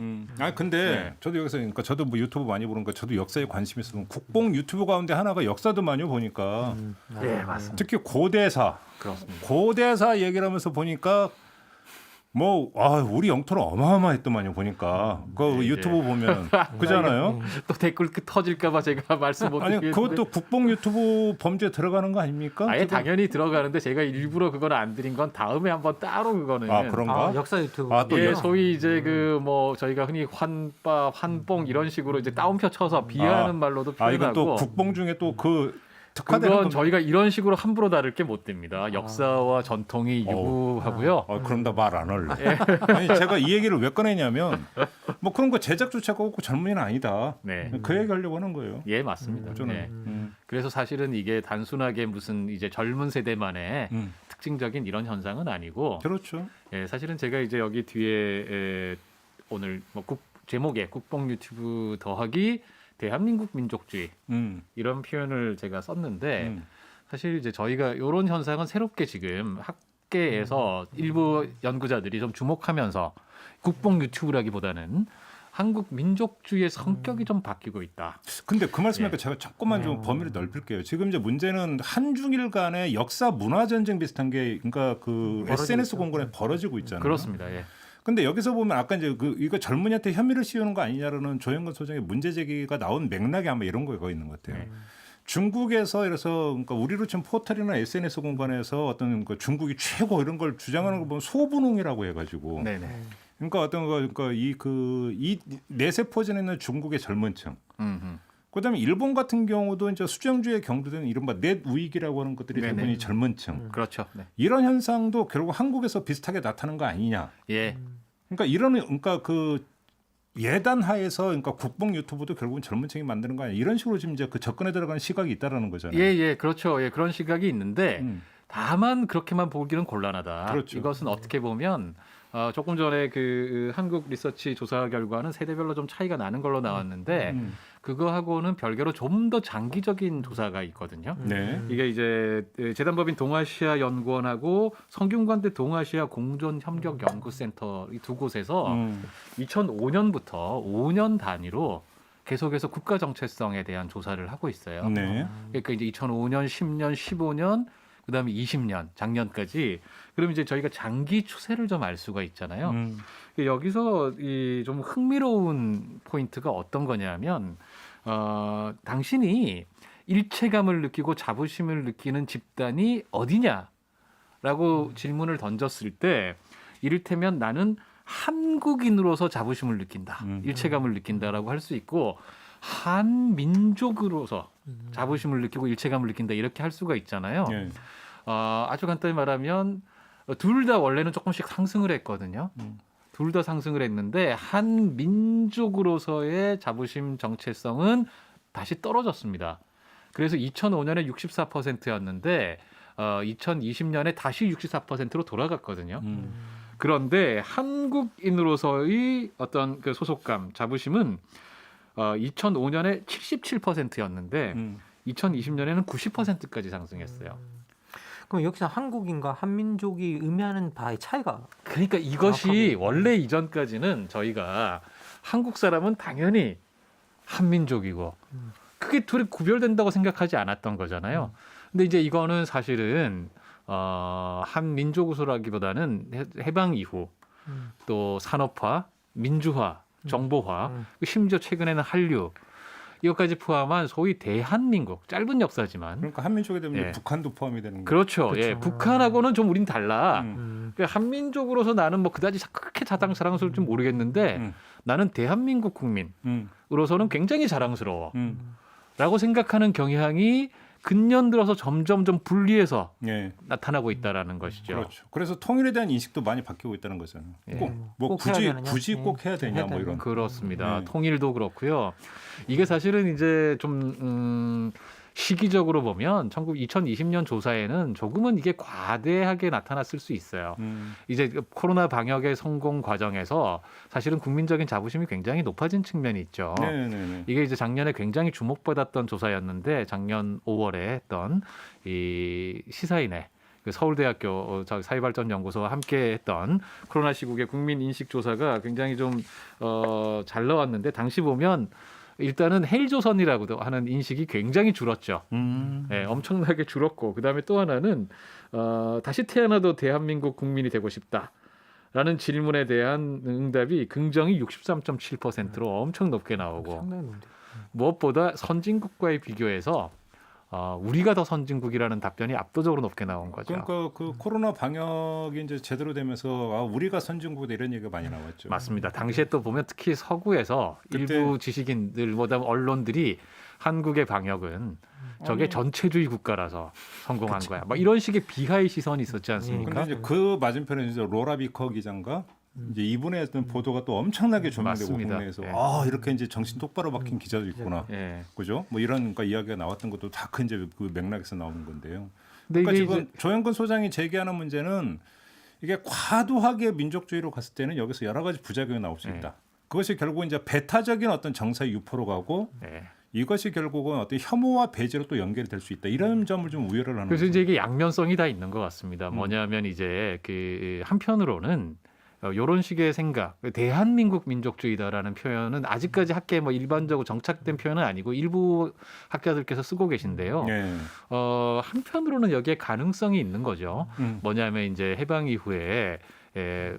근데 저도 여기서 그러니까 저도 뭐 유튜브 많이 보니까 저도 역사에 관심이 있어서 국뽕 유튜브 가운데 하나가 역사도 많이 보니까 네, 맞습니다. 특히 고대사 그렇습니다. 고대사 얘기를 하면서 보니까 우리 영토는 어마어마했더만요 보니까 그 유튜브 보면 그잖아요. 또 댓글 터질까봐 제가 말씀 못 드리겠는데. 아니 그것도 국뽕 유튜브 범죄에 들어가는 거 아닙니까? 아예 당연히 들어가는데 제가 일부러 그거는 안 드린 건 다음에 한번 따로 그거는. 그런가? 역사 유튜브. 소위 이제 저희가 흔히 환뽕 이런 식으로 이제 따옴표 쳐서 비하하는 말로도 표현하고. 이건 또 국뽕 중에 또 그 특화되는 그건 겁니다. 저희가 이런 식으로 함부로 다룰 게 못 됩니다. 역사와 전통이 유구하고요. 그럼 나 말 안 할래. 아니, 제가 이 얘기를 왜 꺼내냐면 뭐 그런 거 제작조차가 없고 젊은이는 아니다. 네. 그 얘기 하려고 하는 거예요. 예, 맞습니다. 저는. 네. 그래서 사실은 이게 단순하게 무슨 이제 젊은 세대만의 특징적인 이런 현상은 아니고, 그렇죠. 예, 사실은 제가 이제 여기 뒤에 오늘 뭐 제목에 국뽕 유튜브 더하기 대한민국 민족주의 이런 표현을 제가 썼는데 사실 이제 저희가 이런 현상은 새롭게 지금 학계에서 일부 연구자들이 좀 주목하면서 국뽕 유튜브라기보다는 한국 민족주의의 성격이 좀 바뀌고 있다. 근데 그 말씀하니까 제가 조금만 좀 범위를 넓힐게요. 지금 이제 문제는 한중일 간의 역사 문화 전쟁 비슷한 게 그러니까 그 SNS 공간에 벌어지고 있잖아요. 그렇습니다. 예. 근데 여기서 보면 아까 이제 이거 젊은이한테 혐의를 씌우는 거 아니냐라는 조영건 소장의 문제 제기가 나온 맥락이 아마 이런 거가 있는 것 같아요. 중국에서 이래서 그러니까 우리로 치면 포털이나 SNS 공간에서 어떤 그 중국이 최고 이런 걸 주장하는 거 보면 소분홍이라고 해가지고. 네네. 그러니까 어떤 거 그러니까 이 내세포진에 있는 중국의 젊은층. 그다음에 일본 같은 경우도 이제 수정주의에 경도되는 이른바 넷 우익이라고 하는 것들이 네네. 대부분이 젊은층. 그렇죠. 네. 이런 현상도 결국 한국에서 비슷하게 나타나는 거 아니냐. 예. 그러니까 그러니까 그 예단 하에서 그러니까 국뽕 유튜브도 결국은 젊은층이 만드는 거 아니야. 이런 식으로 지금 이제 그 접근에 들어가는 시각이 있다라는 거잖아요. 예, 그렇죠. 예, 그런 시각이 있는데 다만 그렇게만 보기는 곤란하다. 그렇죠. 이것은 어떻게 보면 조금 전에 그 한국 리서치 조사 결과는 세대별로 좀 차이가 나는 걸로 나왔는데 그거하고는 별개로 좀 더 장기적인 조사가 있거든요. 네. 이게 이제 재단법인 동아시아 연구원하고 성균관대 동아시아 공존 협력 연구센터 이 두 곳에서 2005년부터 5년 단위로 계속해서 국가 정체성에 대한 조사를 하고 있어요. 네. 그러니까 이제 2005년, 10년, 15년, 그다음에 20년, 작년까지. 그럼 이제 저희가 장기 추세를 좀 알 수가 있잖아요. 여기서 이 좀 흥미로운 포인트가 어떤 거냐면 당신이 일체감을 느끼고 자부심을 느끼는 집단이 어디냐라고 질문을 던졌을 때 이를테면 나는 한국인으로서 자부심을 느낀다, 일체감을 느낀다라고 할 수 있고 한민족으로서 자부심을 느끼고 일체감을 느낀다 이렇게 할 수가 있잖아요. 네. 아주 간단히 말하면 둘 다 원래는 조금씩 상승을 했거든요. 둘 다 상승을 했는데 한 민족으로서의 자부심 정체성은 다시 떨어졌습니다. 그래서 2005년에 64%였는데 2020년에 다시 64%로 돌아갔거든요. 그런데 한국인으로서의 어떤 그 소속감, 자부심은 2005년에 77%였는데 2020년에는 90%까지 상승했어요. 그럼 여기서 한국인과 한민족이 의미하는 바의 차이가 그러니까 이것이 원래 이전까지는 저희가 한국 사람은 당연히 한민족이고 그게 둘이 구별된다고 생각하지 않았던 거잖아요. 근데 이제 이거는 사실은 한민족으로라기보다는 해방 이후 또 산업화, 민주화, 정보화, 심지어 최근에는 한류 이것까지 포함한 소위 대한민국 짧은 역사지만 그러니까 한민족에 되면 예. 북한도 포함이 되는 거예요. 그렇죠. 예, 북한하고는 좀 우린 달라. 그러니까 한민족으로서 나는 뭐 그다지 그렇게 자랑스러울지 모르겠는데 나는 대한민국 국민으로서는 굉장히 자랑스러워. 라고 생각하는 경향이 근년 들어서 점점 좀 분리해서 예. 나타나고 있다라는 것이죠. 그렇죠. 그래서 통일에 대한 인식도 많이 바뀌고 있다는 거잖아요. 예. 뭐 꼭 해야 굳이 되느냐? 굳이 꼭 해야 되냐 뭐 이런. 그렇습니다. 네. 통일도 그렇고요. 이게 사실은 이제 좀 시기적으로 보면 2020년 조사에는 조금은 이게 과대하게 나타났을 수 있어요. 이제 코로나 방역의 성공 과정에서 사실은 국민적인 자부심이 굉장히 높아진 측면이 있죠. 네네네. 이게 이제 작년에 굉장히 주목받았던 조사였는데 작년 5월에 했던 이 시사인의 그 서울대학교 사회발전연구소와 함께했던 코로나 시국의 국민 인식 조사가 굉장히 좀 잘 나왔는데 당시 보면 일단은 헬조선이라고도 하는 인식이 굉장히 줄었죠. 네, 엄청나게 줄었고 그다음에 또 하나는 다시 태어나도 대한민국 국민이 되고 싶다라는 질문에 대한 응답이 긍정이 63.7%로 엄청 높게 나오고 상당히 높은데. 무엇보다 선진국과의 비교해서 우리가 더 선진국이라는 답변이 압도적으로 높게 나온 거죠. 그러니까 그 코로나 방역이 이제 제대로 되면서 우리가 선진국이다 이런 얘기가 많이 나왔죠. 맞습니다. 당시에 또 보면 특히 서구에서 일부 지식인들보다 언론들이 한국의 방역은 저게 전체주의 국가라서 성공한 거야. 막 이런 식의 비하의 시선이 있었지 않습니까? 근데 이제 그 맞은편에 이제 로라 비커 기자인가 이제 이분의 어떤 보도가 또 엄청나게 조명되고 맞습니다. 국내에서 예. 이렇게 이제 정신 똑바로 박힌 기자도 있구나. 예. 그죠? 뭐 이런 그러니까 이야기가 나왔던 것도 다 그 이제 그 맥락에서 나오는 건데요. 근데 그러니까 이게 지금 조영근 소장이 제기하는 문제는 이게 과도하게 민족주의로 갔을 때는 여기서 여러 가지 부작용이 나올 수 있다. 그것이 결국 이제 배타적인 어떤 정사의 유포로 가고 예. 이것이 결국은 어떤 혐오와 배제로 또 연결될 수 있다. 이런 점을 좀 우려를 하는 그래서 거죠. 이제 이게 양면성이 다 있는 것 같습니다. 뭐냐면 이제 그 한편으로는 이런 식의 생각, 대한민국 민족주의다라는 표현은 아직까지 학계에 뭐 일반적으로 정착된 표현은 아니고 일부 학자들께서 쓰고 계신데요. 예. 한편으로는 여기에 가능성이 있는 거죠. 음. 뭐냐면 이제 해방 이후에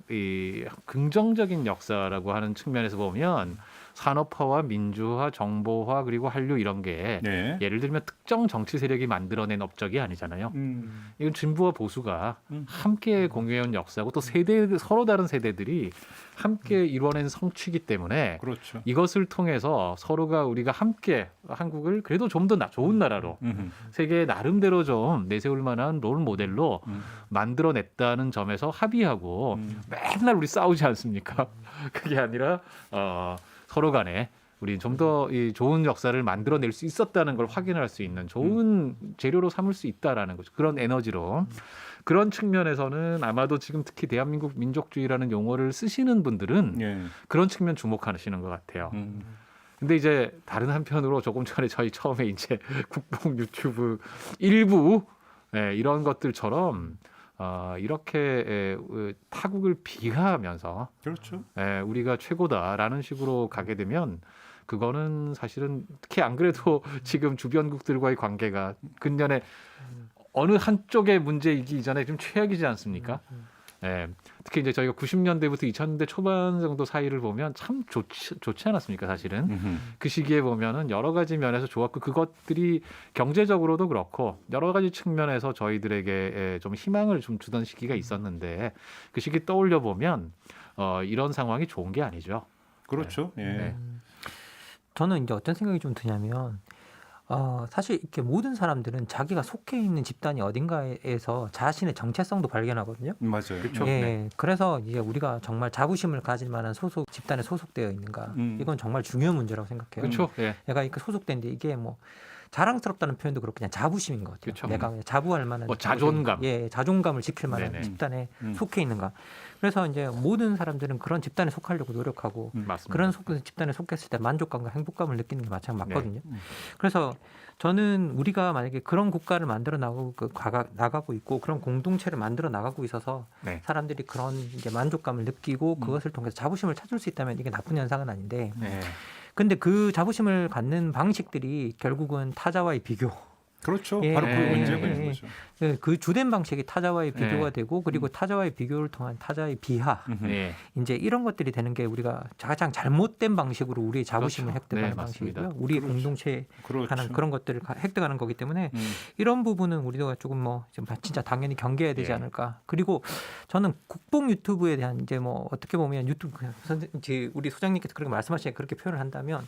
이 긍정적인 역사라고 하는 측면에서 보면 산업화와 민주화, 정보화 그리고 한류 이런 게 네. 예를 들면 특정 정치 세력이 만들어낸 업적이 아니잖아요. 이건 진보와 보수가 함께 공유해온 역사고 또 서로 다른 세대들이 함께 이뤄낸 성취이기 때문에 그렇죠. 이것을 통해서 서로가 우리가 함께 한국을 그래도 좀 더 좋은 나라로 세계 나름대로 좀 내세울 만한 롤 모델로 만들어냈다는 점에서 합의하고 맨날 우리 싸우지 않습니까? 그게 아니라 서로 간에 우리 좀 더 좋은 역사를 만들어낼 수 있었다는 걸 확인할 수 있는 좋은 재료로 삼을 수 있다라는 거죠. 그런 에너지로. 그런 측면에서는 아마도 지금 특히 대한민국 민족주의라는 용어를 쓰시는 분들은 예. 그런 측면 주목하시는 것 같아요. 근데 이제 다른 한편으로 조금 전에 저희 처음에 이제 국뽕 유튜브 일부 이런 것들처럼 이렇게 타국을 비하하면서 그렇죠. 우리가 최고다라는 식으로 가게 되면 그거는 사실은 특히 안 그래도 지금 주변국들과의 관계가 근년에 어느 한쪽의 문제이기 전에 좀 최악이지 않습니까? 특히 이제 저희가 90년대부터 2000년대 초반 정도 사이를 보면 참 좋지 않았습니까? 사실은 그 시기에 보면은 여러 가지 면에서 좋았고 그것들이 경제적으로도 그렇고 여러 가지 측면에서 저희들에게 좀 희망을 좀 주던 시기가 있었는데 그 시기 떠올려 보면 이런 상황이 좋은 게 아니죠. 그렇죠. 예. 네. 저는 이제 어떤 생각이 좀 드냐면 사실 이렇게 모든 사람들은 자기가 속해 있는 집단이 어딘가에서 자신의 정체성도 발견하거든요. 맞아요. 그렇죠. 예, 네. 그래서 이제 우리가 정말 자부심을 가질 만한 집단에 소속되어 있는가, 이건 정말 중요한 문제라고 생각해요. 그렇죠. 예. 내가 이렇게 소속된데 이게 뭐 자랑스럽다는 표현도 그렇고 그냥 자부심인 것 같아요. 그렇죠. 내가 그냥 자부할 만한 자존감. 자존감을 지킬 만한 네네. 집단에 속해 있는가. 그래서 이제 모든 사람들은 그런 집단에 속하려고 노력하고 맞습니다. 그런 집단에 속했을 때 만족감과 행복감을 느끼는 게 맞거든요. 네. 그래서 저는 우리가 만약에 그런 국가를 만들어 나가고 있고 그런 공동체를 만들어 나가고 있어서 네. 사람들이 그런 이제 만족감을 느끼고 그것을 통해서 자부심을 찾을 수 있다면 이게 나쁜 현상은 아닌데 네. 근데 그 자부심을 갖는 방식들이 결국은 타자와의 비교. 그렇죠. 예. 바로 그 예. 문제가 있는 거죠. 그 주된 방식이 타자와의 비교가 네. 되고 그리고 타자와의 비교를 통한 타자의 비하. 네. 이제 이런 것들이 되는 게 우리가 가장 잘못된 방식으로 우리의 자부심을 그렇죠. 획득하는 네, 맞습니다. 방식이고요. 우리의 그렇죠. 공동체에 그렇죠. 하는 그런 것들을 획득하는 거기 때문에 이런 부분은 우리가 조금 진짜 당연히 경계해야 되지 예. 않을까. 그리고 저는 국뽕 유튜브에 대한 이제 어떻게 보면 유튜브 우리 소장님께서 그렇게 말씀하시니까 그렇게 표현을 한다면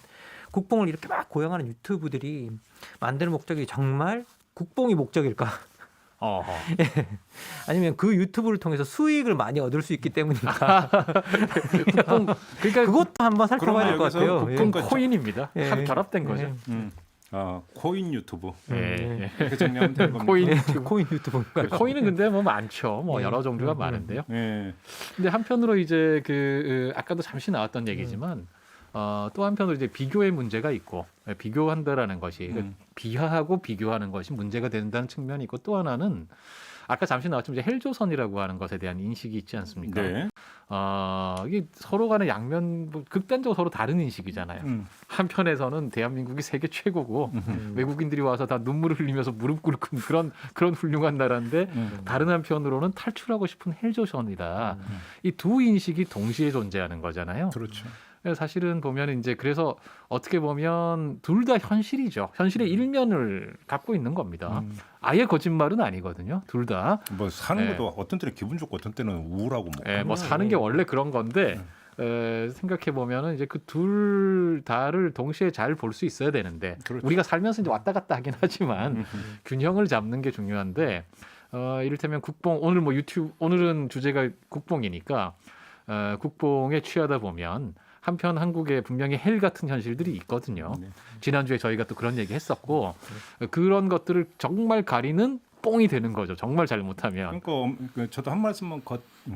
국뽕을 이렇게 막 고용하는 유튜브들이 만드는 목적이 정말 국뽕이 목적일까? 어허. 아니면 그 유튜브를 통해서 수익을 많이 얻을 수 있기 때문일까? 그러니까 그것도 한번 살펴봐야 될 것 여기서 같아요. 국뽕 그건 코인입니다. 예. 합 결합된 거죠. 코인 유튜브. 예. 이렇게 정리하면 되는 겁니다. 코인 코인 유튜브인가요? 코인은 근데 뭐 많죠. 뭐 예. 여러 종류가 많은데요. 예. 근데 한편으로 이제 아까도 잠시 나왔던 얘기지만 또 한편으로 이제 비교의 문제가 있고 비교한다라는 것이 비하하고 비교하는 것이 문제가 된다는 측면이 있고 또 하나는 아까 잠시 나왔지만 이제 헬조선이라고 하는 것에 대한 인식이 있지 않습니까? 네. 이게 서로 간의 양면 극단적으로 서로 다른 인식이잖아요. 한편에서는 대한민국이 세계 최고고 외국인들이 와서 다 눈물을 흘리면서 무릎 꿇은 그런 훌륭한 나라인데 다른 한편으로는 탈출하고 싶은 헬조선이다. 이 두 인식이 동시에 존재하는 거잖아요. 그렇죠. 사실은 보면 이제 그래서 어떻게 보면 둘 다 현실이죠. 현실의 일면을 갖고 있는 겁니다. 아예 거짓말은 아니거든요. 둘 다. 뭐 사는 네. 것도 어떤 때는 기분 좋고 어떤 때는 우울하고 뭐. 예, 뭐 사는 게 원래 그런 건데 생각해 보면은 이제 그 둘 다를 동시에 잘 볼 수 있어야 되는데 그렇죠. 우리가 살면서 이제 왔다 갔다 하긴 하지만 균형을 잡는 게 중요한데 이를테면 국뽕 오늘 뭐 유튜브 오늘은 주제가 국뽕이니까 국뽕에 취하다 보면 한편 한국에 분명히 헬 같은 현실들이 있거든요. 네. 지난주에 저희가 또 그런 얘기 했었고 그런 것들을 정말 가리는 뽕이 되는 거죠. 정말 잘못하면. 그러니까 저도 한 말씀만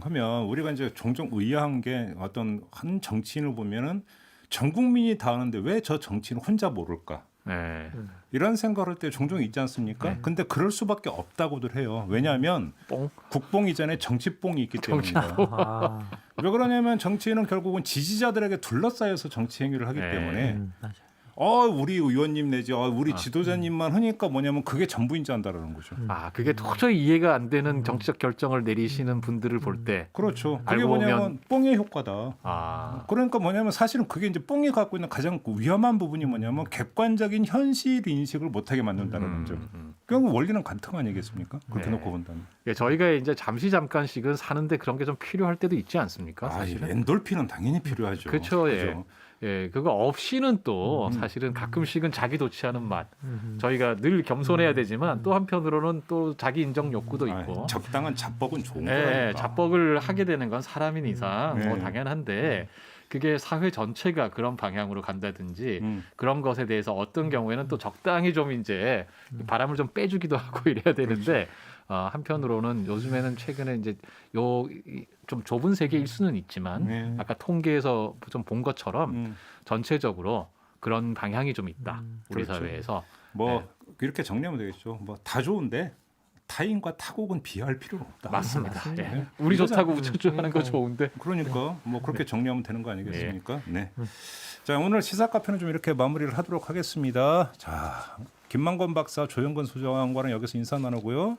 하면 우리가 이제 종종 의아한 게 어떤 한 정치인을 보면은 전 국민이 다 아는데 왜 저 정치인 혼자 모를까? 네. 이런 생각을 할 때 종종 있지 않습니까? 네. 근데 그럴 수밖에 없다고들 해요. 왜냐하면 뽕. 국뽕 이전에 정치뽕이 있기 때문이에요. 아, 왜 그러냐면 정치인은 결국은 지지자들에게 둘러싸여서 정치 행위를 하기 네. 때문에 맞아요. 우리 의원님 내지 우리 지도자님만 하니까 뭐냐면 그게 전부인 줄 안다라는 거죠. 아, 그게 도저히 이해가 안 되는 정치적 결정을 내리시는 분들을 볼 때 그렇죠. 그게 알고 뭐냐면 보면 뽕의 효과다. 아, 그러니까 뭐냐면 사실은 그게 이제 뽕이 갖고 있는 가장 위험한 부분이 뭐냐면 객관적인 현실 인식을 못하게 만든다는 점. 그럼 원리는 간통 아니겠습니까? 그렇게 네. 놓고 본다면. 예, 저희가 이제 잠깐씩은 사는데 그런 게 좀 필요할 때도 있지 않습니까? 사실은. 엔돌핀은 당연히 필요하죠. 그렇죠. 예. 그죠? 예, 그거 없이는 또 사실은 가끔씩은 자기 도취하는 맛. 음. 저희가 늘 겸손해야 되지만 또 한편으로는 또 자기 인정 욕구도 있고. 적당한 자뻑은 좋은 예, 거니까. 자뻑을 하게 되는 건 사람인 이상 뭐 네. 당연한데 그게 사회 전체가 그런 방향으로 간다든지 그런 것에 대해서 어떤 경우에는 또 적당히 좀 이제 바람을 좀 빼주기도 하고 이래야 되는데 한편으로는 요즘에는 최근에 이제 좀 좁은 세계일 수는 있지만 네. 아까 통계에서 좀 본 것처럼 전체적으로 그런 방향이 좀 있다 우리 그렇죠. 사회에서. 뭐 이렇게 정리하면 되겠죠. 뭐 다 좋은데 타인과 타국은 비할 필요는 없다. 맞습니다. 맞습니다. 예. 우리 좋다고 우쭈쭈하는 거 좋은데. 그러니까 뭐 그렇게 정리하면 되는 거 아니겠습니까? 네. 자, 오늘 시사 카페는 좀 이렇게 마무리를 하도록 하겠습니다. 자, 김만권 박사, 조영근 소장관은 여기서 인사 나누고요.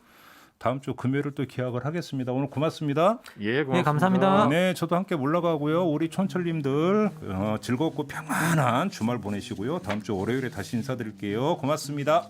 다음 주 금요일을 또 기약을 하겠습니다. 오늘 고맙습니다. 예, 고맙습니다. 네, 감사합니다. 네, 저도 함께 올라가고요. 우리 촌철님들 즐겁고 평안한 주말 보내시고요. 다음 주 월요일에 다시 인사드릴게요. 고맙습니다.